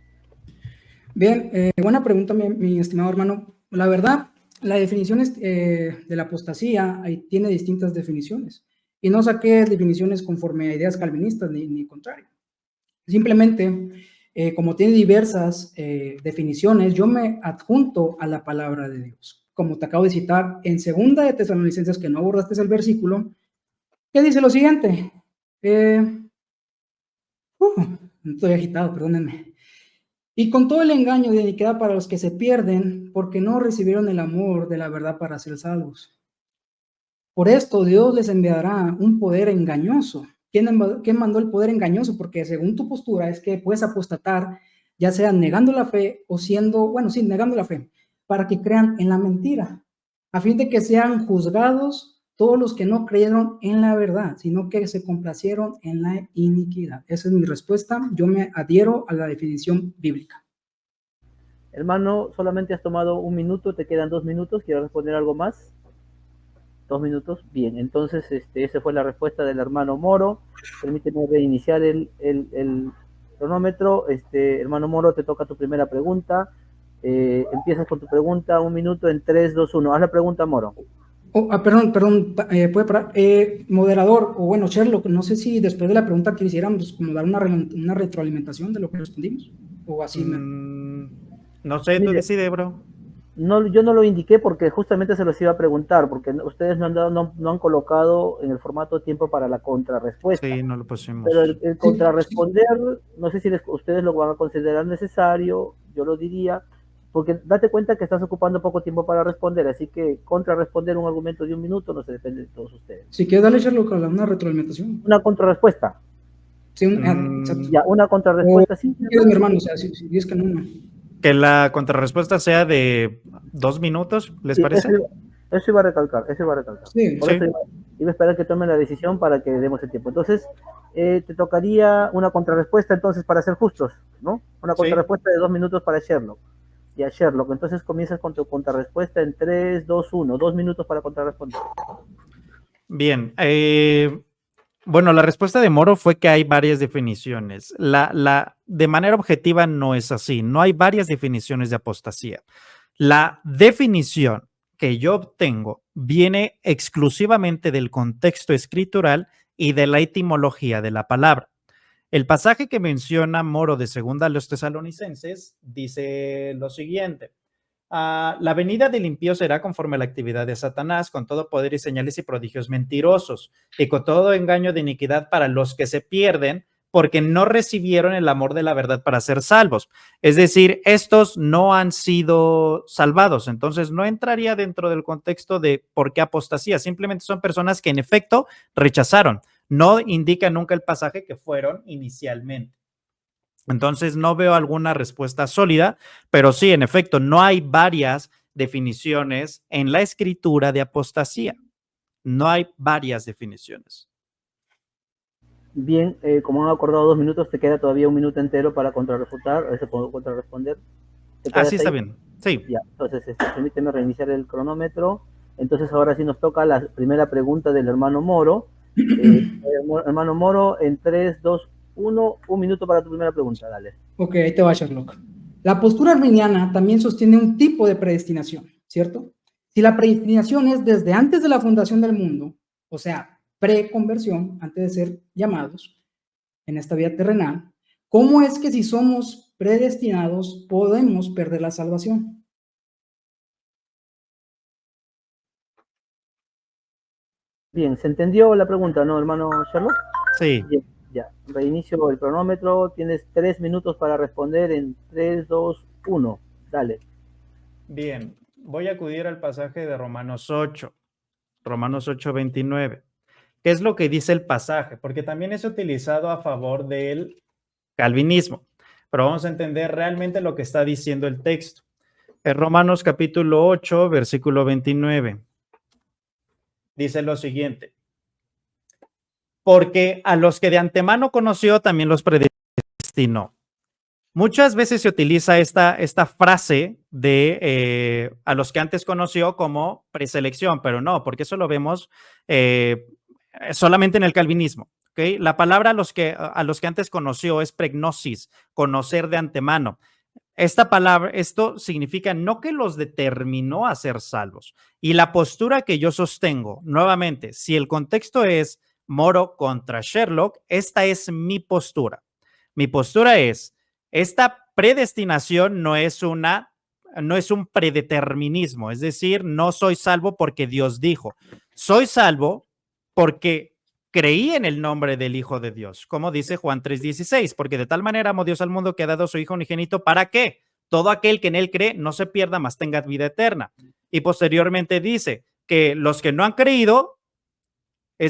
Bien, buena pregunta, mi estimado hermano. La verdad, la definición de la apostasía tiene distintas definiciones. Y no saqué definiciones conforme a ideas calvinistas ni contrario. Simplemente, como tiene diversas definiciones, yo me adjunto a la palabra de Dios. Como te acabo de citar en 2 de Tesalonicenses, que no abordaste el versículo, que dice lo siguiente. Estoy agitado, perdónenme. Y con todo el engaño de iniquidad para los que se pierden, porque no recibieron el amor de la verdad para ser salvos. Por esto Dios les enviará un poder engañoso. ¿Quién mandó el poder engañoso? Porque según tu postura es que puedes apostatar, ya sea negando la fe o negando la fe, para que crean en la mentira, a fin de que sean juzgados todos los que no creyeron en la verdad, sino que se complacieron en la iniquidad. Esa es mi respuesta. Yo me adhiero a la definición bíblica. Hermano, solamente has tomado 1 minuto, te quedan 2 minutos. ¿Quieres responder algo más? 2 minutos. Bien, entonces esa fue la respuesta del hermano Moro. Permíteme reiniciar el cronómetro. Hermano Moro, te toca tu primera pregunta. Empiezas con tu pregunta, 1 minuto en 3, 2, 1. Haz la pregunta, Moro. Perdón, ¿puede parar? Moderador, o bueno, Sherlock, no sé si después de la pregunta quisiéramos como dar una retroalimentación de lo que respondimos, o así. No sé, tú decides, bro. No, yo no lo indiqué porque justamente se los iba a preguntar, porque ustedes no han colocado en el formato tiempo para la contrarrespuesta. Sí, no lo Pero pusimos. el Sí, sí. contrarresponder, no sé si ustedes lo van a considerar necesario, yo lo diría, porque date cuenta que estás ocupando poco tiempo para responder, así que contrarresponder un argumento de un minuto no se depende de todos ustedes. Si quieres darle, Sherlock, una retroalimentación. Una contrarrespuesta, Sí, exacto. Mm, ya, una O contrarrespuesta, sí, si quieres, mi Sherlock, hermano, o sea, si dices que no. que la contrarrespuesta sea de 2 minutos, ¿les sí, parece? eso iba a recalcar, eso iba a recalcar. Sí. Por eso Sí, iba a esperar que tomen la decisión para que demos el tiempo. Entonces, te tocaría una contrarrespuesta entonces para ser justos, ¿no? Una sí. contrarrespuesta de 2 minutos para Sherlock. Y a Sherlock, entonces comienzas con tu contrarrespuesta en 3, 2, 1, 2 minutos para contrarresponder. Bien. Bueno, la respuesta de Moro fue que hay varias definiciones. De manera objetiva no es así. No hay varias definiciones de apostasía. La definición que yo obtengo viene exclusivamente del contexto escritural y de la etimología de la palabra. El pasaje que menciona Moro de segunda a los tesalonicenses dice lo siguiente. La venida del impío será conforme a la actividad de Satanás, con todo poder y señales y prodigios mentirosos, y con todo engaño de iniquidad para los que se pierden, porque no recibieron el amor de la verdad para ser salvos. Es decir, estos no han sido salvados, entonces no entraría dentro del contexto de por qué apostasía, simplemente son personas que en efecto rechazaron. No indica nunca el pasaje que fueron inicialmente. Entonces no veo alguna respuesta sólida, pero sí, en efecto, no hay varias definiciones en la escritura de apostasía. No hay varias definiciones. Bien, como han acordado 2 minutos, te queda todavía un minuto entero para contrarrefutar, se puede contrarresponder. ¿Te Así quedas está ahí? bien. Sí. Ya, entonces permíteme reiniciar el cronómetro. Entonces ahora sí nos toca la primera pregunta del hermano Moro. Hermano Moro, en 3, 2, 1, un minuto para tu primera pregunta, dale. Ok, ahí te va, Sherlock. La postura arminiana también sostiene un tipo de predestinación, ¿cierto? Si la predestinación es desde antes de la fundación del mundo, o sea, preconversión, antes de ser llamados en esta vida terrenal, ¿cómo es que si somos predestinados podemos perder la salvación? Bien, ¿se entendió la pregunta, no, hermano Sherlock? Sí. Bien, ya, reinicio el cronómetro. Tienes 3 minutos para responder en 3, 2, 1. Dale. Bien. Voy a acudir al pasaje de Romanos 8. Romanos 8:29. ¿Qué es lo que dice el pasaje? Porque también es utilizado a favor del calvinismo. Pero vamos a entender realmente lo que está diciendo el texto. En Romanos capítulo 8, versículo 29. Dice lo siguiente. Porque a los que de antemano conoció, también los predestinó. Muchas veces se utiliza esta frase de a los que antes conoció como preselección, pero no, porque eso lo vemos solamente en el calvinismo. ¿Okay? La palabra a los que antes conoció es pregnosis, conocer de antemano. Esta palabra, esto significa no que los determinó a ser salvos. Y la postura que yo sostengo, nuevamente, si el contexto es Moro contra Sherlock, esta es mi postura. Mi postura es, esta predestinación no es un predeterminismo, es decir, no soy salvo porque Dios dijo, soy salvo porque creí en el nombre del Hijo de Dios, como dice Juan 3:16, porque de tal manera amó Dios al mundo que ha dado a su Hijo unigénito, ¿para qué? Todo aquel que en él cree no se pierda, mas tenga vida eterna. Y posteriormente dice que los que no han creído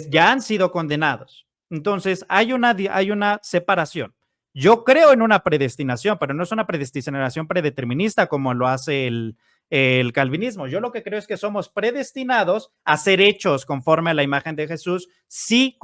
ya han sido condenados. Entonces, hay una separación. Yo creo en una predestinación, pero no es una predestinación predeterminista como lo hace el calvinismo. Yo lo que creo es que somos predestinados a ser hechos conforme a la imagen de Jesús si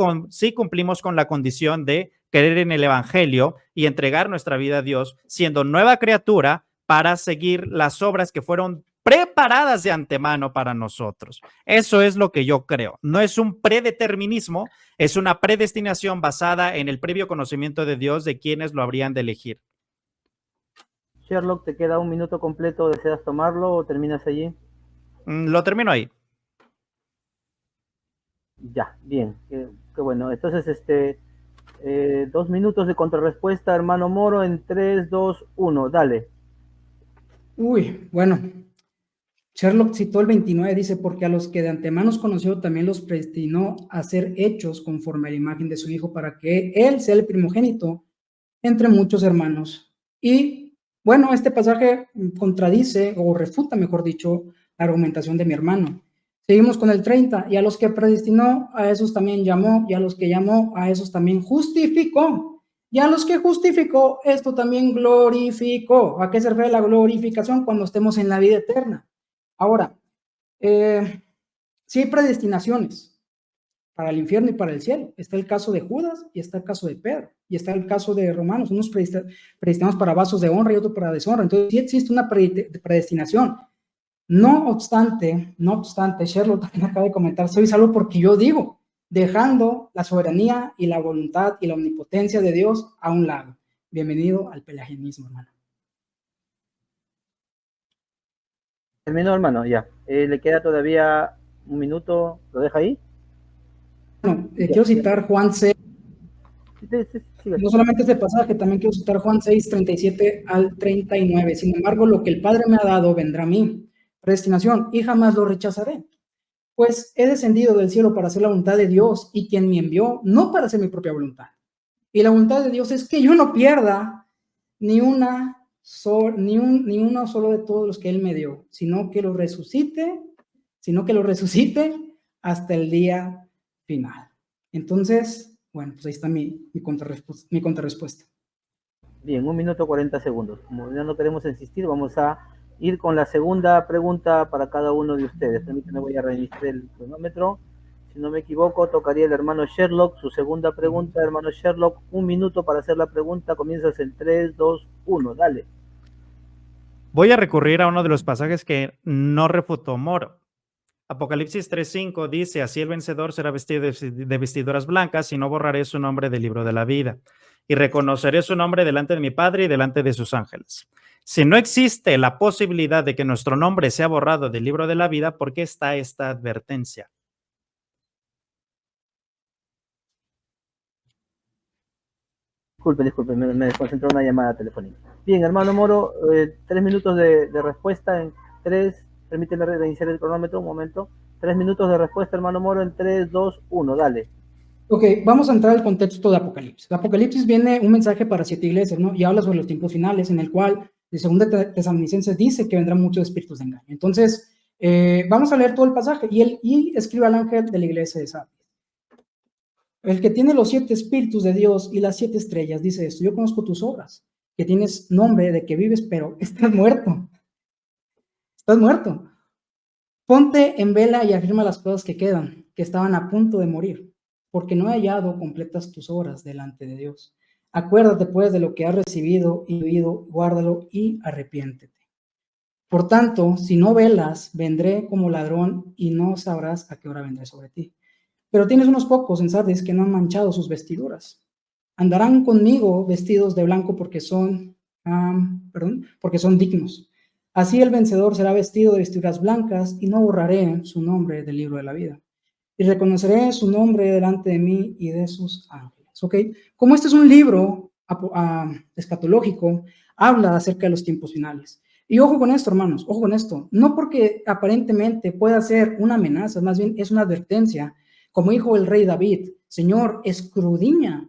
cumplimos con la condición de creer en el evangelio y entregar nuestra vida a Dios, siendo nueva criatura para seguir las obras que fueron preparadas de antemano para nosotros. Eso es lo que yo creo. No es un predeterminismo, es una predestinación basada en el previo conocimiento de Dios de quienes lo habrían de elegir. Sherlock, te queda un minuto completo. ¿Deseas tomarlo o terminas allí? Lo termino ahí. Ya, bien. Qué bueno. Entonces, 2 minutos de contrarrespuesta, hermano Moro, en 3, 2, 1. Dale. Uy, bueno, Sherlock citó el 29, dice, porque a los que de antemano conoció también los predestinó a ser hechos conforme a la imagen de su Hijo, para que Él sea el primogénito entre muchos hermanos. Y bueno, este pasaje contradice o refuta, mejor dicho, la argumentación de mi hermano. Seguimos con el 30, y a los que predestinó, a esos también llamó, y a los que llamó, a esos también justificó, y a los que justificó, esto también glorificó. ¿A qué se refiere la glorificación? Cuando estemos en la vida eterna. Ahora, sí hay predestinaciones para el infierno y para el cielo. Está el caso de Judas y está el caso de Pedro y está el caso de Romanos, unos predestinados para vasos de honra y otros para deshonra. Entonces sí existe una predestinación. No obstante, Sherlock también acaba de comentar, soy salvo porque yo digo, dejando la soberanía y la voluntad y la omnipotencia de Dios a un lado. Bienvenido al pelagianismo, hermano. Terminó, hermano, ya. Le queda todavía un minuto, ¿lo deja ahí? Bueno, quiero citar Juan 6. No solamente este pasaje, también quiero citar Juan 6, 37 al 39. Sin embargo, lo que el Padre me ha dado vendrá a mí. Predestinación, y jamás lo rechazaré. Pues he descendido del cielo para hacer la voluntad de Dios y quien me envió, no para hacer mi propia voluntad. Y la voluntad de Dios es que yo no pierda ni uno solo de todos los que Él me dio, sino que lo resucite hasta el día final. Entonces, bueno, pues ahí está mi contrarrespuesta. Bien, 1 minuto 40 segundos. Como ya no queremos insistir, vamos a ir con la segunda pregunta para cada uno de ustedes. Permítanme, voy a reiniciar el cronómetro. Si no me equivoco, tocaría el hermano Sherlock. Su segunda pregunta, hermano Sherlock, 1 minuto para hacer la pregunta. Comienzas en 3, 2, 1. Dale. Voy a recurrir a uno de los pasajes que no refutó Moro. Apocalipsis 3:5 dice, así el vencedor será vestido de vestiduras blancas y no borraré su nombre del libro de la vida y reconoceré su nombre delante de mi Padre y delante de sus ángeles. Si no existe la posibilidad de que nuestro nombre sea borrado del libro de la vida, ¿por qué está esta advertencia? Disculpe, me desconcentró una llamada telefónica. Bien, hermano Moro, 3 minutos de respuesta en 3, permíteme reiniciar el cronómetro un momento. 3 minutos de respuesta, hermano Moro, en 3, 2, 1, dale. Ok, vamos a entrar al contexto de Apocalipsis. Apocalipsis viene un mensaje para 7 iglesias, ¿no? Y habla sobre los tiempos finales, en el cual el segundo Tesalonicenses dice que vendrán muchos espíritus de engaño. Entonces, vamos a leer todo el pasaje y escribe al ángel de la iglesia de Sardis. El que tiene los 7 espíritus de Dios y las 7 estrellas dice esto: yo conozco tus obras, que tienes nombre de que vives, pero estás muerto. Estás muerto. Ponte en vela y afirma las cosas que quedan, que estaban a punto de morir, porque no he hallado completas tus obras delante de Dios. Acuérdate pues de lo que has recibido y oído, guárdalo y arrepiéntete. Por tanto, si no velas, vendré como ladrón y no sabrás a qué hora vendré sobre ti. Pero tienes unos pocos en Sardis que no han manchado sus vestiduras. Andarán conmigo vestidos de blanco porque son dignos. Así el vencedor será vestido de vestiduras blancas y no borraré su nombre del libro de la vida. Y reconoceré su nombre delante de mí y de sus ángeles. ¿Ok? Como este es un libro escatológico, habla acerca de los tiempos finales. Y ojo con esto, hermanos, ojo con esto. No porque aparentemente pueda ser una amenaza, más bien es una advertencia. Como dijo el rey David, Señor, escudriña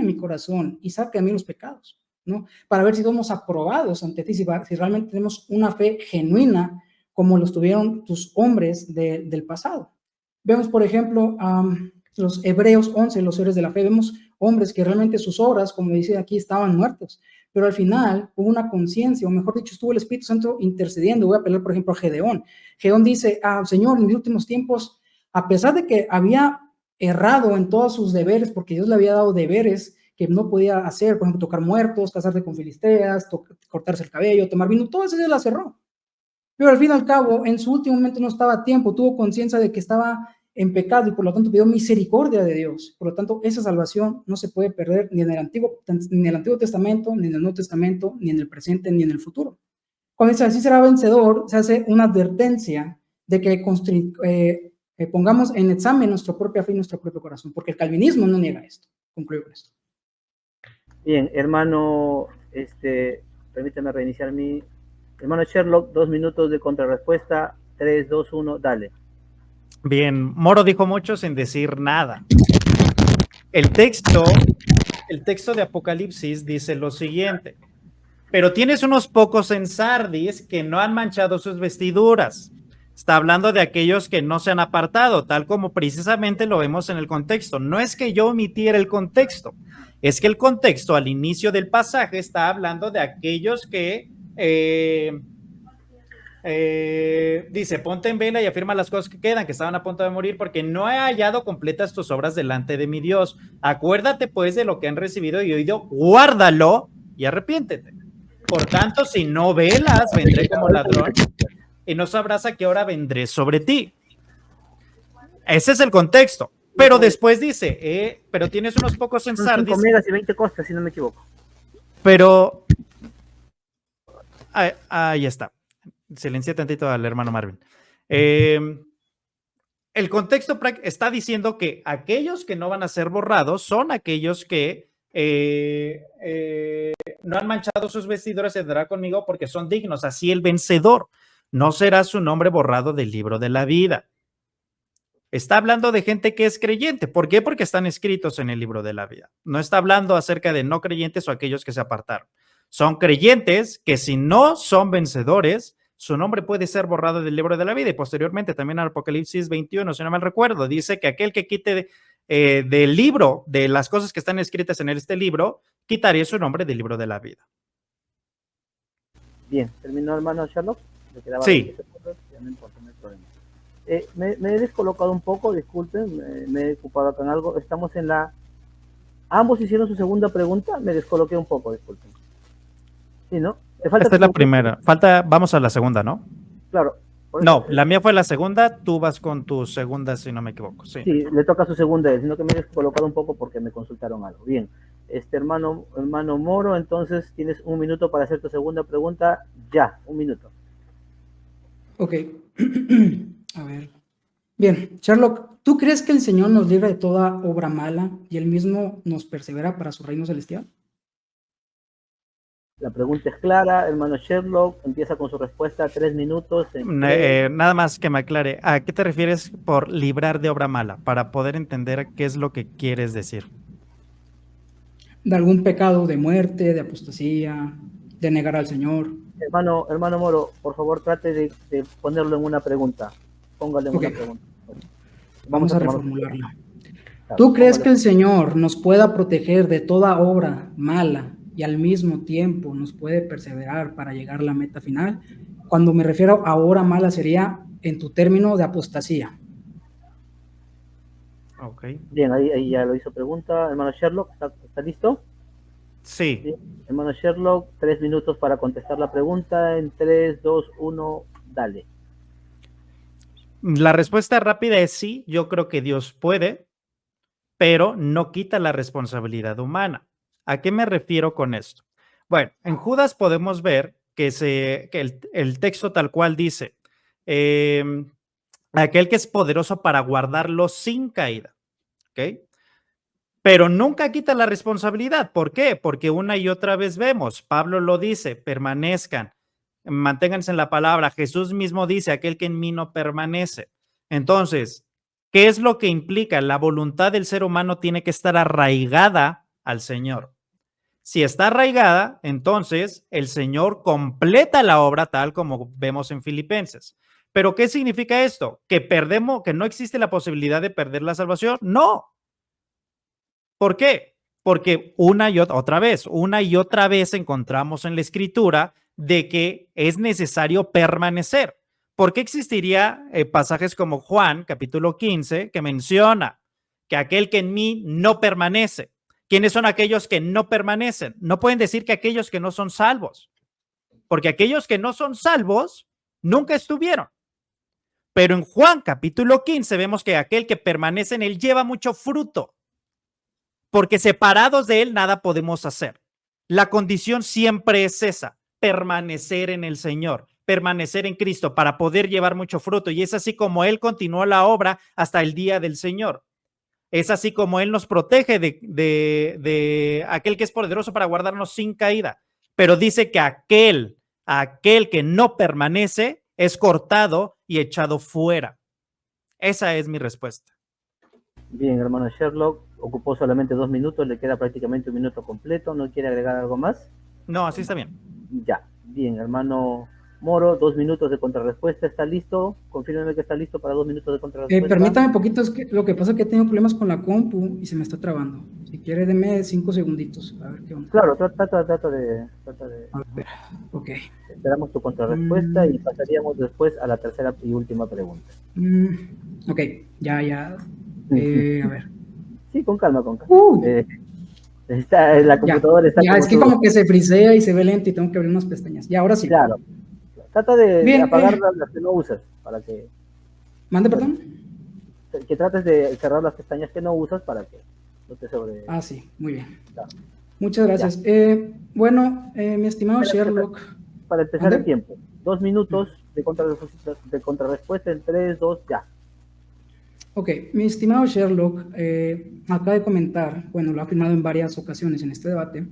mi corazón y saca de mí los pecados, ¿no? Para ver si somos aprobados ante ti, si realmente tenemos una fe genuina como los tuvieron tus hombres del pasado. Vemos, por ejemplo, los Hebreos 11, los héroes de la fe, vemos hombres que realmente sus obras, como dice aquí, estaban muertos, pero al final hubo una conciencia, o mejor dicho, estuvo el Espíritu Santo intercediendo. Voy a apelar, por ejemplo, a Gedeón. Gedeón dice, Señor, en los últimos tiempos, a pesar de que había errado en todos sus deberes, porque Dios le había dado deberes que no podía hacer, por ejemplo, tocar muertos, casarse con filisteas, cortarse el cabello, tomar vino, todo eso se la cerró. Pero al fin y al cabo, en su último momento no estaba a tiempo, tuvo conciencia de que estaba en pecado y por lo tanto pidió misericordia de Dios. Por lo tanto, esa salvación no se puede perder ni en el Antiguo Testamento, ni en el Nuevo Testamento, ni en el presente, ni en el futuro. Cuando dice así será vencedor, se hace una advertencia de que pongamos en examen nuestra propia fe y nuestro propio corazón, porque el calvinismo no niega esto. Concluyo con esto. Bien, hermano, permítame reiniciar mi Hermano Sherlock, 2 minutos de contrarrespuesta. 3, 2, 1, dale. Bien, Moro dijo mucho sin decir nada. El texto de Apocalipsis dice lo siguiente: pero tienes unos pocos en Sardis que no han manchado sus vestiduras. Está hablando de aquellos que no se han apartado, tal como precisamente lo vemos en el contexto. No es que yo omitiera el contexto, es que el contexto al inicio del pasaje está hablando de aquellos que dice, ponte en vela y afirma las cosas que quedan, que estaban a punto de morir, porque no he hallado completas tus obras delante de mi Dios. Acuérdate pues de lo que han recibido y oído, guárdalo y arrepiéntete. Por tanto, si no velas, vendré como ladrón y no sabrás a qué hora vendré sobre ti. Ese es el contexto. Pero después dice, pero tienes unos pocos en Sardis. 5 megas y 20 costas, si no me equivoco. Pero ahí está. Silencia tantito al hermano Marvin. El contexto está diciendo que aquellos que no van a ser borrados son aquellos que no han manchado sus vestiduras y andará conmigo porque son dignos. Así el vencedor. No será su nombre borrado del libro de la vida. Está hablando de gente que es creyente. ¿Por qué? Porque están escritos en el libro de la vida. No está hablando acerca de no creyentes o aquellos que se apartaron. Son creyentes que si no son vencedores, su nombre puede ser borrado del libro de la vida. Y posteriormente también en Apocalipsis 21, si no mal recuerdo, dice que aquel que quite del libro, de las cosas que están escritas en este libro, quitaría su nombre del libro de la vida. Bien, ¿terminó, hermano Sherlock? Sí. Ya no importa, no hay problema. Me he descolocado un poco, disculpen, me he ocupado acá en algo. Estamos en la... Ambos hicieron su segunda pregunta, me descoloqué un poco, disculpen. Sí, ¿no? Esta es la primera. Vamos a la segunda, ¿no? Claro. No, la mía fue la segunda, tú vas con tu segunda, si no me equivoco. Sí, le toca su segunda, sino que me he descolocado un poco porque me consultaron algo. Bien, hermano Moro, entonces tienes 1 minuto para hacer tu segunda pregunta. Ya, 1 minuto. Ok. A ver. Bien, Sherlock, ¿tú crees que el Señor nos libre de toda obra mala y Él mismo nos persevera para su reino celestial? La pregunta es clara, hermano Sherlock, empieza con su respuesta, 3 minutos. Nada más que me aclare, ¿a qué te refieres por librar de obra mala? Para poder entender qué es lo que quieres decir. De algún pecado de muerte, de apostasía, de negar al Señor. Hermano Moro, por favor trate de ponerlo en una pregunta. Póngale en una pregunta. Vamos a reformularla. ¿Tú crees que el Señor nos pueda proteger de toda obra mala y al mismo tiempo nos puede perseverar para llegar a la meta final? Cuando me refiero a obra mala sería en tu término de apostasía. Ok. Bien, ahí ya lo hizo pregunta. Hermano Sherlock, ¿está listo? Sí. Bien. Hermano Sherlock, 3 minutos para contestar la pregunta. En 3, 2, 1, dale. La respuesta rápida es sí, yo creo que Dios puede, pero no quita la responsabilidad humana. ¿A qué me refiero con esto? Bueno, en Judas podemos ver que el texto tal cual dice, aquel que es poderoso para guardarlo sin caída, ¿ok? Pero nunca quita la responsabilidad. ¿Por qué? Porque una y otra vez vemos, Pablo lo dice, permanezcan, manténganse en la palabra. Jesús mismo dice, aquel que en mí no permanece. Entonces, ¿qué es lo que implica? La voluntad del ser humano tiene que estar arraigada al Señor. Si está arraigada, entonces el Señor completa la obra tal como vemos en Filipenses. ¿Pero qué significa esto? ¿Que perdemos, que no existe la posibilidad de perder la salvación? No. ¿Por qué? Porque una y otra vez encontramos en la Escritura de que es necesario permanecer. ¿Por qué existiría pasajes como Juan, capítulo 15, que menciona que aquel que en mí no permanece? ¿Quiénes son aquellos que no permanecen? No pueden decir que aquellos que no son salvos, porque aquellos que no son salvos nunca estuvieron. Pero en Juan, capítulo 15, vemos que aquel que permanece en él lleva mucho fruto, porque separados de él nada podemos hacer. La condición siempre es esa, permanecer en el Señor, permanecer en Cristo para poder llevar mucho fruto. Y es así como Él continuó la obra hasta el día del Señor. Es así como Él nos protege de aquel que es poderoso para guardarnos sin caída. Pero dice que aquel Aquel que no permanece es cortado y echado fuera. Esa es mi respuesta. Bien, hermano Sherlock, ocupó solamente 2 minutos, le queda prácticamente un minuto completo. ¿No quiere agregar algo más? No, así está bien. Ya, bien, hermano Moro, 2 minutos de contrarrespuesta, ¿está listo? Confírmeme que está listo para 2 minutos de contrarrespuesta. Permítame poquito, es que lo que pasa es que he tenido problemas con la compu y se me está trabando. Si quiere, deme 5 segunditos, a ver qué onda. Claro, trata de... A ver, ok. Esperamos tu contrarrespuesta y pasaríamos después a la tercera y última pregunta. Ok, ya. A ver. Sí, con calma, con calma. La computadora está ya es que como que se frisea y se ve lento y tengo que abrir unas pestañas. Ya, ahora sí. Claro. Trata de apagar las que no usas, para que... ¿Mande, perdón? Que trates de cerrar las pestañas que no usas para que no te sobre... Ah, sí, muy bien. Claro. Muchas gracias. Bueno, mi estimado Sherlock... Para empezar el tiempo. 2 minutos de contrarrespuesta en 3, 2, ya. Ok, mi estimado Sherlock acaba de comentar, bueno, lo ha afirmado en varias ocasiones en este debate,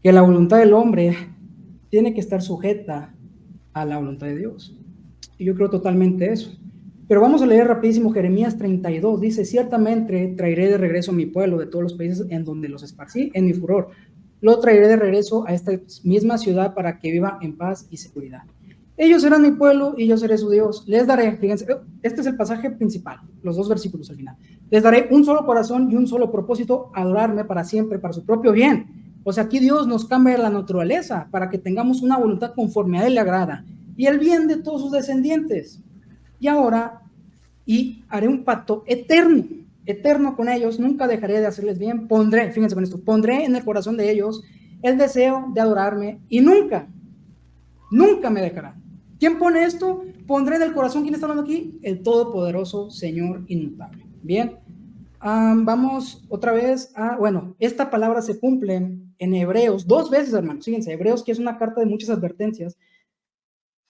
que la voluntad del hombre tiene que estar sujeta a la voluntad de Dios. Y yo creo totalmente eso. Pero vamos a leer rapidísimo Jeremías 32. Dice, ciertamente traeré de regreso a mi pueblo de todos los países en donde los esparcí en mi furor. Lo traeré de regreso a esta misma ciudad para que viva en paz y seguridad. Ellos serán mi pueblo y yo seré su Dios. Les daré, fíjense, este es el pasaje principal, los 2 versículos al final. Les daré un solo corazón y un solo propósito, adorarme para siempre, para su propio bien. O sea, aquí Dios nos cambia la naturaleza para que tengamos una voluntad conforme a Él le agrada y el bien de todos sus descendientes. Y ahora, haré un pacto eterno con ellos, nunca dejaré de hacerles bien, fíjense con esto, pondré en el corazón de ellos el deseo de adorarme y nunca me dejarán. ¿Quién pone esto? Pondré en el corazón, ¿quién está hablando aquí? El todopoderoso Señor inmutable. Bien, vamos otra vez bueno, esta palabra se cumple en Hebreos 2 veces, hermanos, fíjense, Hebreos, que es una carta de muchas advertencias.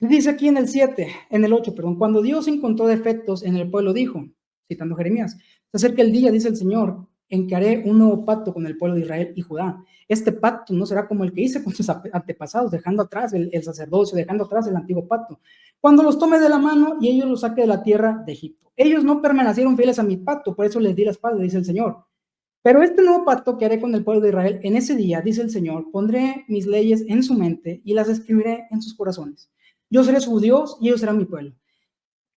Dice aquí en el 8, cuando Dios encontró defectos en el pueblo, dijo, citando Jeremías, se acerca el día, dice el Señor, en que haré un nuevo pacto con el pueblo de Israel y Judá. Este pacto no será como el que hice con sus antepasados, dejando atrás el sacerdocio, dejando atrás el antiguo pacto. Cuando los tome de la mano y ellos los saque de la tierra de Egipto. Ellos no permanecieron fieles a mi pacto, por eso les di la espalda, dice el Señor. Pero este nuevo pacto que haré con el pueblo de Israel, en ese día, dice el Señor, pondré mis leyes en su mente y las escribiré en sus corazones. Yo seré su Dios y ellos serán mi pueblo.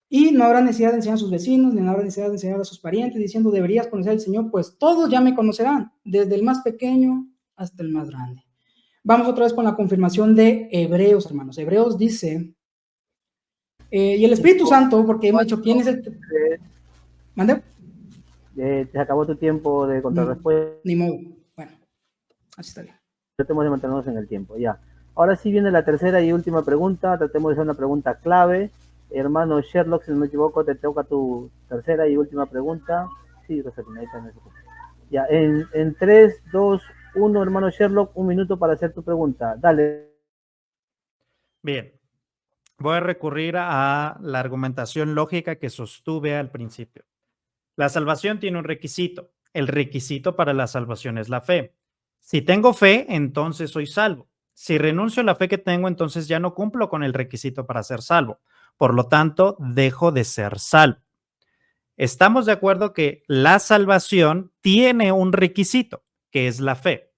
Y no habrá necesidad de enseñar a sus vecinos, ni habrá necesidad de enseñar a sus parientes, diciendo, deberías conocer al Señor, pues todos ya me conocerán, desde el más pequeño hasta el más grande. Vamos otra vez con la confirmación de Hebreos, hermanos. Hebreos dice, y el Espíritu Santo, porque hemos dicho, ¿quién es el...? ¿Mande? Te acabó tu tiempo de contrarrespuesta. Ni modo. Bueno, así está bien. Tratemos de mantenernos en el tiempo, ya. Ahora sí viene la tercera y última pregunta. Tratemos de hacer una pregunta clave. Hermano Sherlock, si no me equivoco, te toca tu tercera y última pregunta. Sí, Rosalina, ahí está. Ya, en 3, 2, 1, hermano Sherlock, 1 minuto para hacer tu pregunta. Dale. Bien. Voy a recurrir a la argumentación lógica que sostuve al principio. La salvación tiene un requisito. El requisito para la salvación es la fe. Si tengo fe, entonces soy salvo. Si renuncio a la fe que tengo, entonces ya no cumplo con el requisito para ser salvo. Por lo tanto, dejo de ser salvo. Estamos de acuerdo que la salvación tiene un requisito, que es la fe.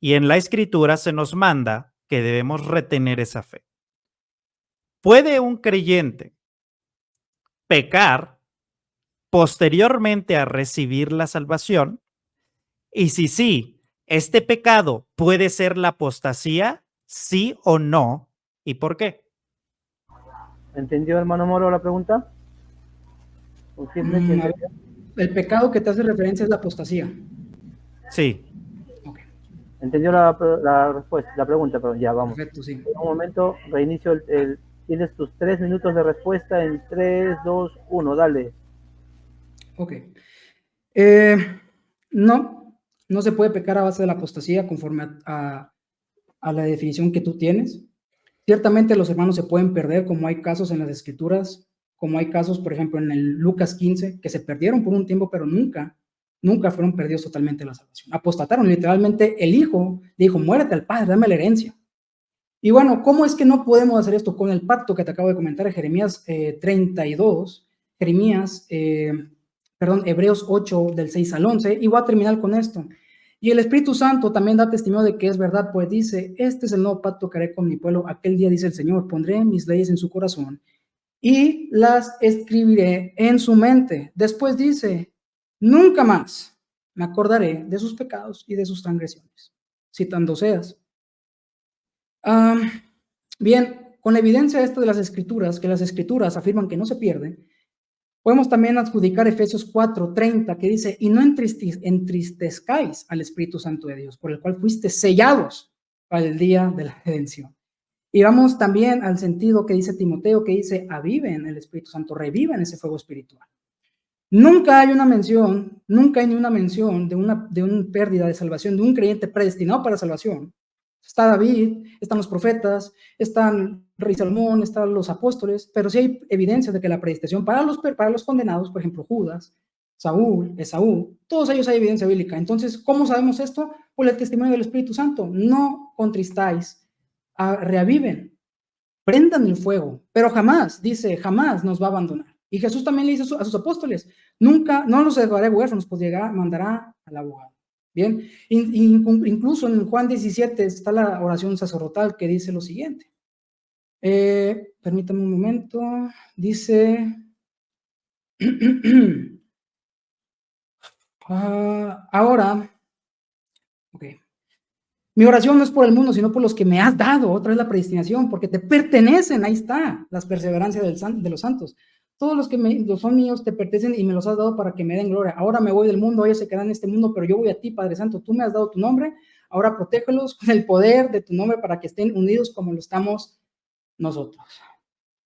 Y en la Escritura se nos manda que debemos retener esa fe. ¿Puede un creyente pecar posteriormente a recibir la salvación? Y si sí, ¿este pecado puede ser la apostasía? ¿Sí o no? ¿Y por qué? ¿Entendió, hermano Moro, la pregunta? El pecado que te hace referencia es la apostasía. Sí. Okay. ¿Entendió la respuesta, la pregunta? Pero ya, vamos. Perfecto, sí. En un momento, reinicio tienes tus 3 minutos de respuesta en 3, 2, 1, dale. Ok. No se puede pecar a base de la apostasía conforme a la definición que tú tienes. Ciertamente los hermanos se pueden perder, como hay casos en las Escrituras, como hay casos, por ejemplo, en el Lucas 15, que se perdieron por un tiempo, pero nunca fueron perdidos totalmente la salvación. Apostataron, literalmente el hijo dijo, muérete al padre, dame la herencia. Y bueno, ¿cómo es que no podemos hacer esto? Con el pacto que te acabo de comentar, Jeremías 32, Hebreos 8, del 6 al 11, y voy a terminar con esto. Y el Espíritu Santo también da testimonio de que es verdad, pues dice, este es el nuevo pacto que haré con mi pueblo. Aquel día, dice el Señor, pondré mis leyes en su corazón y las escribiré en su mente. Después dice, nunca más me acordaré de sus pecados y de sus transgresiones. Citando Oseas. Bien, con la evidencia esta de las Escrituras, que las Escrituras afirman que no se pierden, podemos también adjudicar Efesios 4:30, que dice, y no entristezcáis al Espíritu Santo de Dios, por el cual fuiste sellados para el día de la redención. Y vamos también al sentido que dice Timoteo, que dice, aviven el Espíritu Santo, reviven ese fuego espiritual. Nunca hay una mención de una pérdida de salvación, de un creyente predestinado para salvación. Está David, están los profetas, están Rey Salomón, están los apóstoles, pero sí hay evidencia de que la predestinación para los condenados, por ejemplo, Judas, Saúl, Esaú, todos ellos hay evidencia bíblica. Entonces, ¿cómo sabemos esto? Por el testimonio del Espíritu Santo. No contristáis, reaviven, prendan el fuego, pero jamás, dice, jamás nos va a abandonar. Y Jesús también le dice a sus apóstoles, nunca, no los dejaré huérfanos, pues mandará al abogado. Bien, incluso en Juan 17 está la oración sacerdotal que dice lo siguiente. Permítame un momento, dice, ahora, ok. Mi oración no es por el mundo, sino por los que me has dado. Otra vez la predestinación, porque te pertenecen. Ahí está, las perseverancias de los santos. Todos los que son míos te pertenecen y me los has dado para que me den gloria. Ahora me voy del mundo, ellos se quedan en este mundo, pero yo voy a ti, Padre Santo. Tú me has dado tu nombre, ahora protégelos con el poder de tu nombre para que estén unidos como lo estamos nosotros.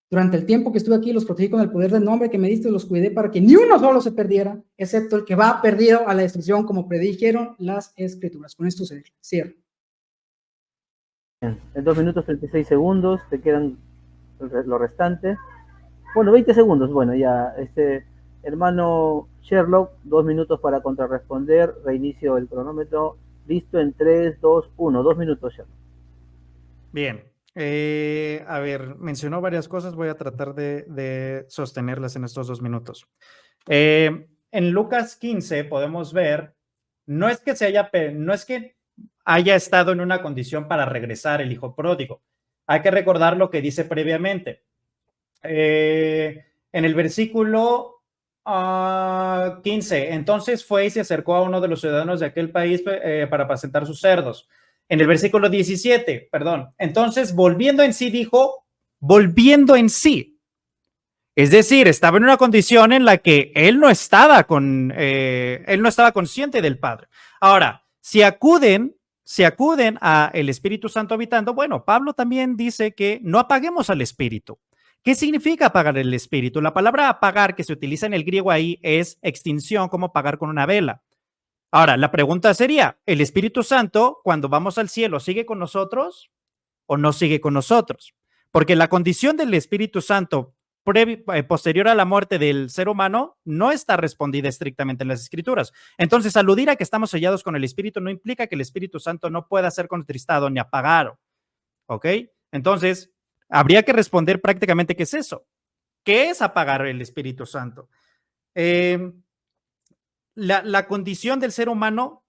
Durante el tiempo que estuve aquí, los protegí con el poder del nombre que me diste, los cuidé para que ni uno solo se perdiera, excepto el que va perdido a la destrucción, como predijeron las Escrituras. Con esto se cierra. En 2 minutos 36 segundos, te quedan lo restante. Bueno, 20 segundos, bueno, ya, hermano Sherlock, 2 minutos para contrarresponder, reinicio el cronómetro, listo en 3, 2, 1, 2 minutos, Sherlock. Bien, a ver, mencionó varias cosas, voy a tratar de sostenerlas en estos 2 minutos. En Lucas 15 podemos ver, no es que haya estado en una condición para regresar el hijo pródigo. Hay que recordar lo que dice previamente. En el versículo 15, entonces fue y se acercó a uno de los ciudadanos de aquel país para apacentar sus cerdos. En el versículo 17, entonces volviendo en sí dijo, volviendo en sí. Es decir, estaba en una condición en la que él no estaba consciente del Padre. Ahora, si acuden a el Espíritu Santo habitando, bueno, Pablo también dice que no apaguemos al Espíritu. ¿Qué significa apagar el Espíritu? La palabra apagar que se utiliza en el griego ahí es extinción, como apagar con una vela. Ahora, la pregunta sería, ¿el Espíritu Santo, cuando vamos al cielo, sigue con nosotros o no sigue con nosotros? Porque la condición del Espíritu Santo posterior a la muerte del ser humano no está respondida estrictamente en las Escrituras. Entonces, aludir a que estamos sellados con el Espíritu no implica que el Espíritu Santo no pueda ser contristado ni apagado. ¿Ok? Entonces, habría que responder prácticamente qué es eso. ¿Qué es apagar el Espíritu Santo? La condición del ser humano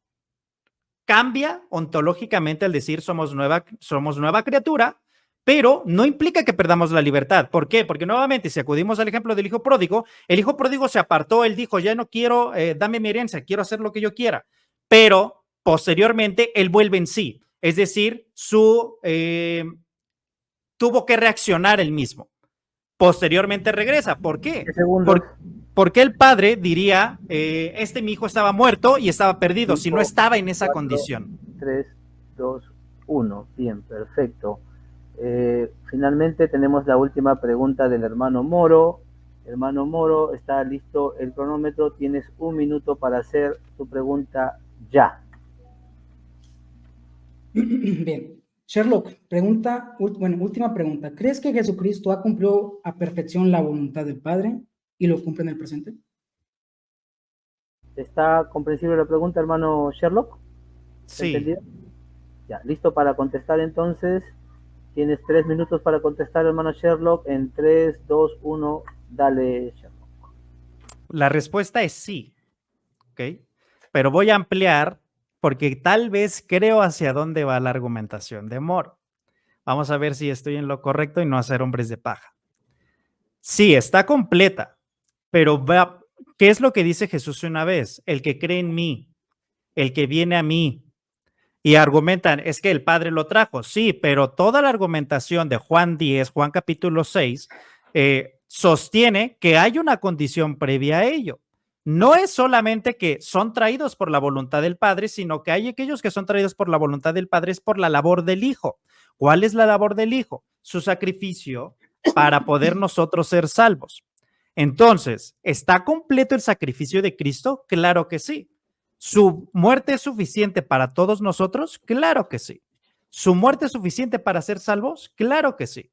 cambia ontológicamente al decir somos nueva criatura, pero no implica que perdamos la libertad. ¿Por qué? Porque nuevamente, si acudimos al ejemplo del hijo pródigo, el hijo pródigo se apartó, él dijo, ya no quiero, dame mi herencia, quiero hacer lo que yo quiera. Pero posteriormente, él vuelve en sí. Es decir, tuvo que reaccionar él mismo. Posteriormente regresa. ¿Por qué? Porque el padre diría, mi hijo estaba muerto y estaba perdido, 5, si no estaba en esa 4, condición. 3, 2, 1. Bien, perfecto. Finalmente tenemos la última pregunta del hermano Moro. Hermano Moro, está listo el cronómetro. Tienes 1 minuto para hacer tu pregunta ya. Bien. Sherlock, última pregunta. ¿Crees que Jesucristo ha cumplido a perfección la voluntad del Padre y lo cumple en el presente? ¿Está comprensible la pregunta, hermano Sherlock? Sí. ¿Entendido? Ya, listo para contestar entonces. Tienes 3 minutos para contestar, hermano Sherlock. En 3, 2, 1, dale, Sherlock. La respuesta es sí, ¿ok? Pero voy a ampliar porque tal vez creo hacia dónde va la argumentación de Moro. Vamos a ver si estoy en lo correcto y no hacer hombres de paja. Sí, está completa, pero ¿qué es lo que dice Jesús una vez? El que cree en mí, el que viene a mí. Y argumentan, es que el Padre lo trajo. Sí, pero toda la argumentación de Juan 10, Juan capítulo 6, sostiene que hay una condición previa a ello. No es solamente que son traídos por la voluntad del Padre, sino que hay aquellos que son traídos por la voluntad del Padre, es por la labor del Hijo. ¿Cuál es la labor del Hijo? Su sacrificio para poder nosotros ser salvos. Entonces, ¿está completo el sacrificio de Cristo? Claro que sí. ¿Su muerte es suficiente para todos nosotros? Claro que sí. ¿Su muerte es suficiente para ser salvos? Claro que sí.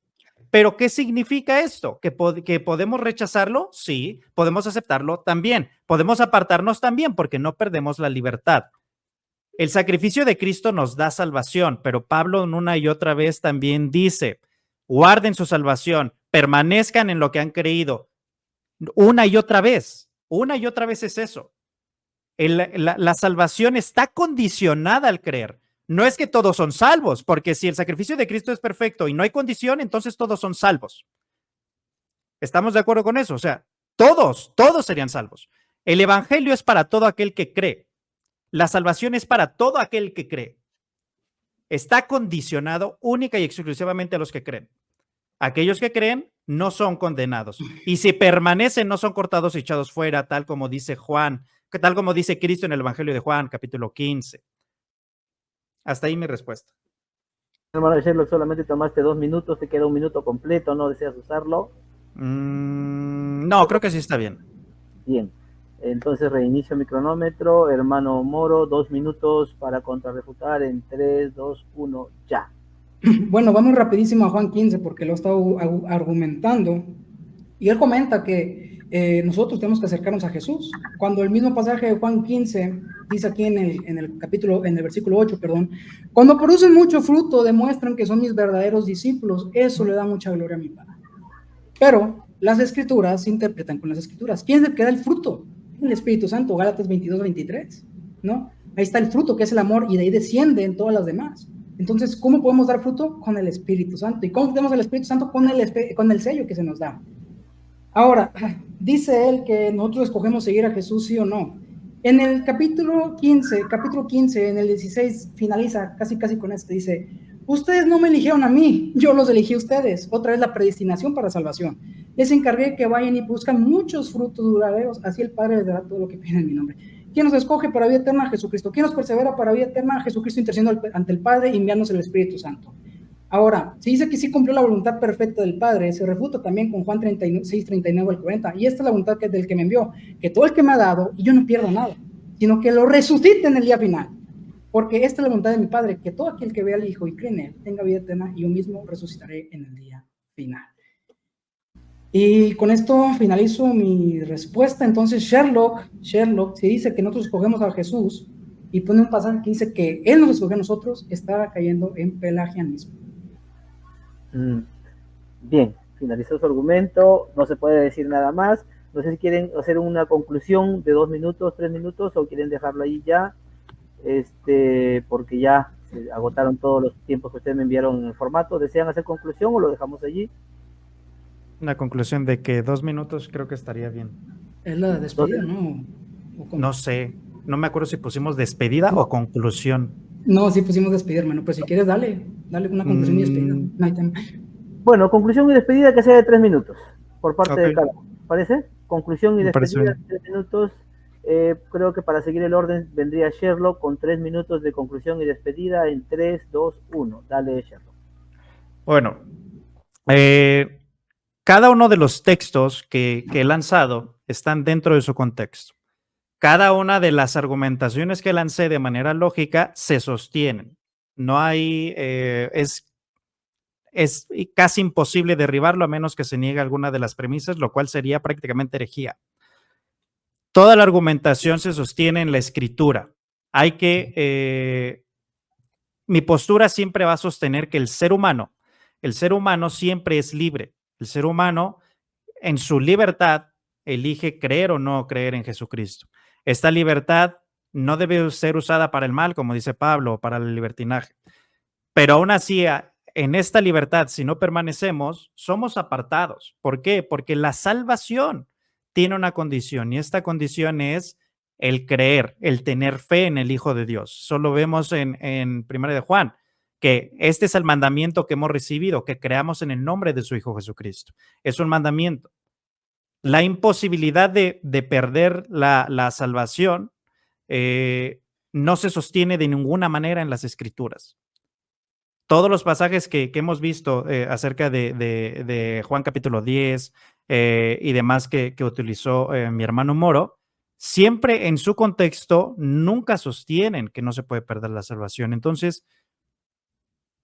¿Pero qué significa esto? ¿Que podemos rechazarlo? Sí. ¿Podemos aceptarlo? También. ¿Podemos apartarnos? También, porque no perdemos la libertad. El sacrificio de Cristo nos da salvación, pero Pablo una y otra vez también dice, guarden su salvación, permanezcan en lo que han creído. Una y otra vez es eso. La salvación está condicionada al creer. No es que todos son salvos, porque si el sacrificio de Cristo es perfecto y no hay condición, entonces todos son salvos. ¿Estamos de acuerdo con eso? O sea, todos serían salvos. El evangelio es para todo aquel que cree. La salvación es para todo aquel que cree. Está condicionado única y exclusivamente a los que creen. Aquellos que creen no son condenados. Y si permanecen, no son cortados y echados fuera, tal como dice Juan, tal como dice Cristo en el Evangelio de Juan, capítulo 15. Hasta ahí mi respuesta. Hermano Sherlock, solamente tomaste 2 minutos, te queda 1 minuto completo, ¿no deseas usarlo? No, creo que sí está bien. Bien, entonces reinicio mi cronómetro. Hermano Moro, 2 minutos para contrarrefutar en 3, 2, 1, ya. Bueno, vamos rapidísimo a Juan 15 porque lo he estado argumentando y él comenta que nosotros tenemos que acercarnos a Jesús. Cuando el mismo pasaje de Juan 15 dice aquí en el capítulo, en el versículo 8, perdón, cuando producen mucho fruto demuestran que son mis verdaderos discípulos, eso le da mucha gloria a mi Padre. Pero las escrituras se interpretan con las escrituras. ¿Quién es el que da el fruto? El Espíritu Santo, Gálatas 22, 23, ¿no? Ahí está el fruto, que es el amor, y de ahí descienden todas las demás. Entonces, ¿cómo podemos dar fruto? Con el Espíritu Santo. ¿Y cómo tenemos el Espíritu Santo? Con el sello que se nos da. Ahora, dice él que nosotros escogemos seguir a Jesús, sí o no. En el capítulo 15, en el 16, finaliza casi con esto, dice, ustedes no me eligieron a mí, yo los elegí a ustedes. Otra vez la predestinación para salvación. Les encargué que vayan y buscan muchos frutos duraderos, así el Padre les dará todo lo que piden en mi nombre. ¿Quién nos escoge para vida eterna? Jesucristo. ¿Quién nos persevera para vida eterna? Jesucristo intercediendo ante el Padre y enviándonos el Espíritu Santo. Ahora, si dice que sí cumplió la voluntad perfecta del Padre, se refuta también con Juan 36, 39 al 40. Y esta es la voluntad del que me envió, que todo el que me ha dado, y yo no pierdo nada, sino que lo resucite en el día final. Porque esta es la voluntad de mi Padre, que todo aquel que vea al Hijo y cree en él tenga vida eterna, y yo mismo resucitaré en el día final. Y con esto finalizo mi respuesta. Entonces, Sherlock, si dice que nosotros escogemos a Jesús y pone un pasaje que dice que él nos escoge a nosotros, está cayendo en pelagianismo. Bien, finalizó su argumento, no se puede decir nada más. No sé si quieren hacer una conclusión de 2 minutos, 3 minutos, o quieren dejarlo ahí ya, porque ya se agotaron todos los tiempos que ustedes me enviaron en el formato. ¿Desean hacer conclusión o lo dejamos allí? Una conclusión de que 2 minutos creo que estaría bien. Es la despedida, ¿no? No sé, no me acuerdo si pusimos despedida o conclusión. No, sí pusimos despedida, hermano, pero si quieres, dale una conclusión y despedida. No hay tema. Bueno, conclusión y despedida que sea de 3 minutos, por parte de cada uno. ¿Parece? Conclusión y despedida de 3 minutos. Creo que para seguir el orden vendría Sherlock con 3 minutos de conclusión y despedida en 3, 2, 1. Dale, Sherlock. Bueno, cada uno de los textos que he lanzado están dentro de su contexto. Cada una de las argumentaciones que lancé de manera lógica se sostienen. No hay, es casi imposible derribarlo a menos que se niegue alguna de las premisas, lo cual sería prácticamente herejía. Toda la argumentación se sostiene en la escritura. Hay que, mi postura siempre va a sostener que el ser humano El ser humano siempre es libre. El ser humano, en su libertad, elige creer o no creer en Jesucristo. Esta libertad no debe ser usada para el mal, como dice Pablo, o para el libertinaje. Pero aún así, en esta libertad, si no permanecemos, somos apartados. ¿Por qué? Porque la salvación tiene una condición y esta condición es el creer, el tener fe en el Hijo de Dios. Solo vemos en 1 de Juan que este es el mandamiento que hemos recibido, que creamos en el nombre de su Hijo Jesucristo. Es un mandamiento. La imposibilidad de perder la salvación no se sostiene de ninguna manera en las Escrituras. Todos los pasajes que hemos visto acerca de Juan capítulo 10 y demás que utilizó mi hermano Moro, siempre en su contexto nunca sostienen que no se puede perder la salvación. Entonces,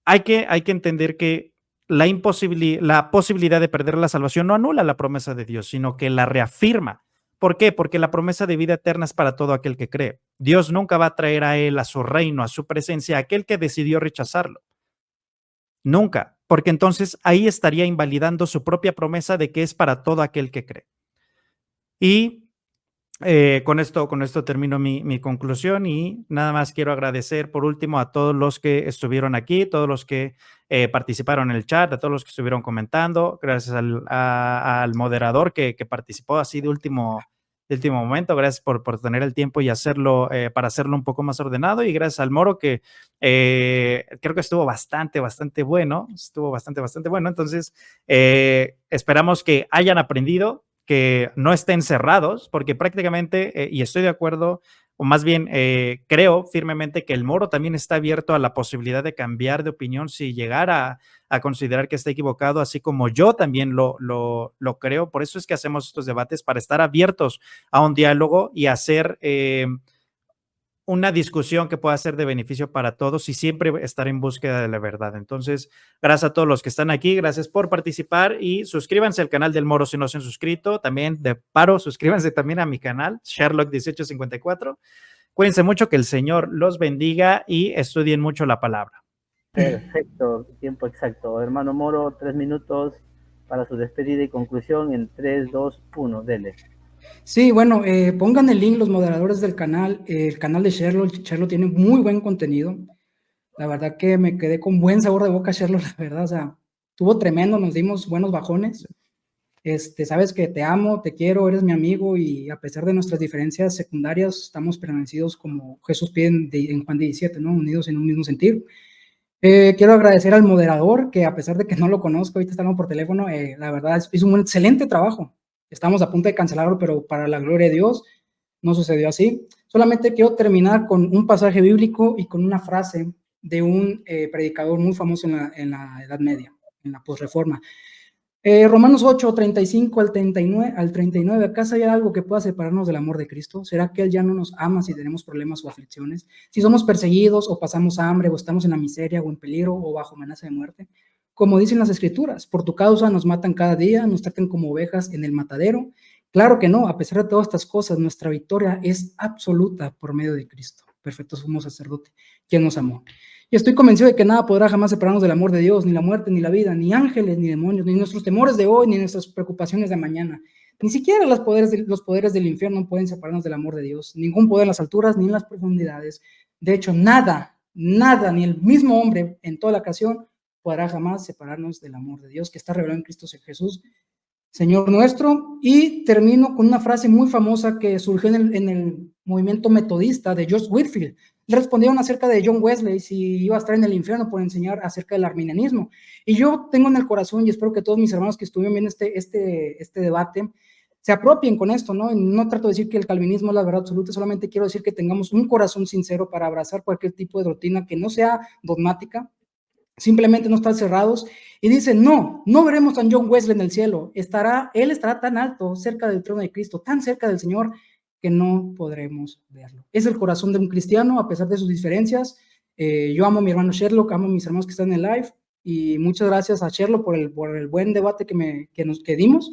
hay que entender que la posibilidad de perder la salvación no anula la promesa de Dios, sino que la reafirma. ¿Por qué? Porque la promesa de vida eterna es para todo aquel que cree. Dios nunca va a traer a él, a su reino, a su presencia, a aquel que decidió rechazarlo. Nunca, porque entonces ahí estaría invalidando su propia promesa de que es para todo aquel que cree. Y con esto termino mi conclusión y nada más quiero agradecer por último a todos los que estuvieron aquí, todos los que participaron en el chat, a todos los que estuvieron comentando, gracias al moderador que participó así de último momento, gracias por tener el tiempo y hacerlo para hacerlo un poco más ordenado y gracias al Moro que creo que estuvo bastante bueno, entonces esperamos que hayan aprendido, que no estén cerrados, porque prácticamente, y estoy de acuerdo, o más bien creo firmemente que el Moro también está abierto a la posibilidad de cambiar de opinión si llegara a considerar que está equivocado, así como yo también lo creo. Por eso es que hacemos estos debates, para estar abiertos a un diálogo y hacer una discusión que pueda ser de beneficio para todos y siempre estar en búsqueda de la verdad. Entonces, gracias a todos los que están aquí, gracias por participar y suscríbanse al canal del Moro si no se han suscrito. También de paro, suscríbanse también a mi canal, Sherlock 1854. Cuídense mucho, que el Señor los bendiga y estudien mucho la palabra. Perfecto, tiempo exacto. Hermano Moro, 3 minutos para su despedida y conclusión en 3, 2, 1, dele. Sí, bueno, pongan el link los moderadores del canal, el canal de Sherlock. Sherlock tiene muy buen contenido. La verdad que me quedé con buen sabor de boca, Sherlock, la verdad, o sea, estuvo tremendo, nos dimos buenos bajones. Sabes que te amo, te quiero, eres mi amigo y a pesar de nuestras diferencias secundarias, estamos permanecidos como Jesús pide en Juan 17, ¿no? Unidos en un mismo sentido. Quiero agradecer al moderador, que a pesar de que no lo conozco, ahorita estamos por teléfono, la verdad hizo un excelente trabajo. Estamos a punto de cancelarlo, pero para la gloria de Dios no sucedió así. Solamente quiero terminar con un pasaje bíblico y con una frase de un predicador muy famoso en la Edad Media, en la posreforma. Romanos 8, 35 al 39, ¿acaso hay algo que pueda separarnos del amor de Cristo? ¿Será que Él ya no nos ama si tenemos problemas o aflicciones? Si somos perseguidos o pasamos hambre o estamos en la miseria o en peligro o bajo amenaza de muerte. Como dicen las Escrituras, por tu causa nos matan cada día, nos tratan como ovejas en el matadero. Claro que no, a pesar de todas estas cosas, nuestra victoria es absoluta por medio de Cristo, perfecto sumo sacerdote, quien nos amó. Y estoy convencido de que nada podrá jamás separarnos del amor de Dios, ni la muerte, ni la vida, ni ángeles, ni demonios, ni nuestros temores de hoy, ni nuestras preocupaciones de mañana. Ni siquiera los poderes del infierno pueden separarnos del amor de Dios. Ningún poder en las alturas ni en las profundidades. De hecho, nada, ni el mismo hombre en toda la creación podrá jamás separarnos del amor de Dios que está revelado en Cristo Jesús, Señor nuestro. Y termino con una frase muy famosa que surgió en el movimiento metodista de George Whitefield. Le respondieron acerca de John Wesley, si iba a estar en el infierno por enseñar acerca del arminianismo. Y yo tengo en el corazón, y espero que todos mis hermanos que estuvieron viendo este debate se apropien con esto, ¿no? No trato de decir que el calvinismo es la verdad absoluta, solamente quiero decir que tengamos un corazón sincero para abrazar cualquier tipo de doctrina que no sea dogmática, simplemente no estar cerrados. Y dice, no veremos a John Wesley en el cielo, él estará tan alto, cerca del trono de Cristo, tan cerca del Señor, que no podremos verlo. Es el corazón de un cristiano, a pesar de sus diferencias. Yo amo a mi hermano Sherlock, amo a mis hermanos que están en el live, y muchas gracias a Sherlock por el buen debate que dimos.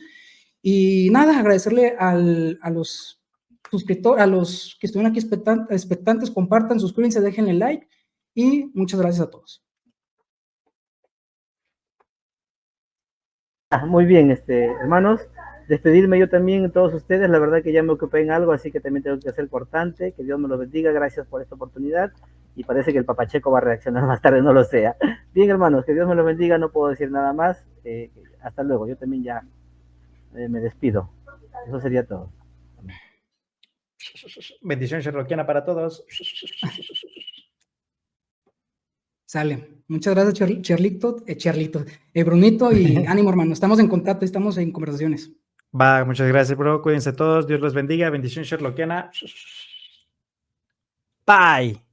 Y nada, agradecerle a los suscriptores, a los que estuvieron aquí expectantes, compartan, suscríbanse, déjenle like, y muchas gracias a todos. Muy bien, hermanos, despedirme yo también de todos ustedes, la verdad que ya me ocupé en algo, así que también tengo que hacer cortante, que Dios me lo bendiga, gracias por esta oportunidad, y parece que el papacheco va a reaccionar más tarde, no lo sea. Bien, hermanos, que Dios me lo bendiga, no puedo decir nada más, hasta luego, yo también ya me despido, eso sería todo. Bendición sherlockiana para todos. Sale. Muchas gracias, Charlito, Brunito, y ánimo, hermano. Estamos en contacto, estamos en conversaciones. Va, muchas gracias, bro. Cuídense todos. Dios los bendiga. Bendición sherlockiana. Bye.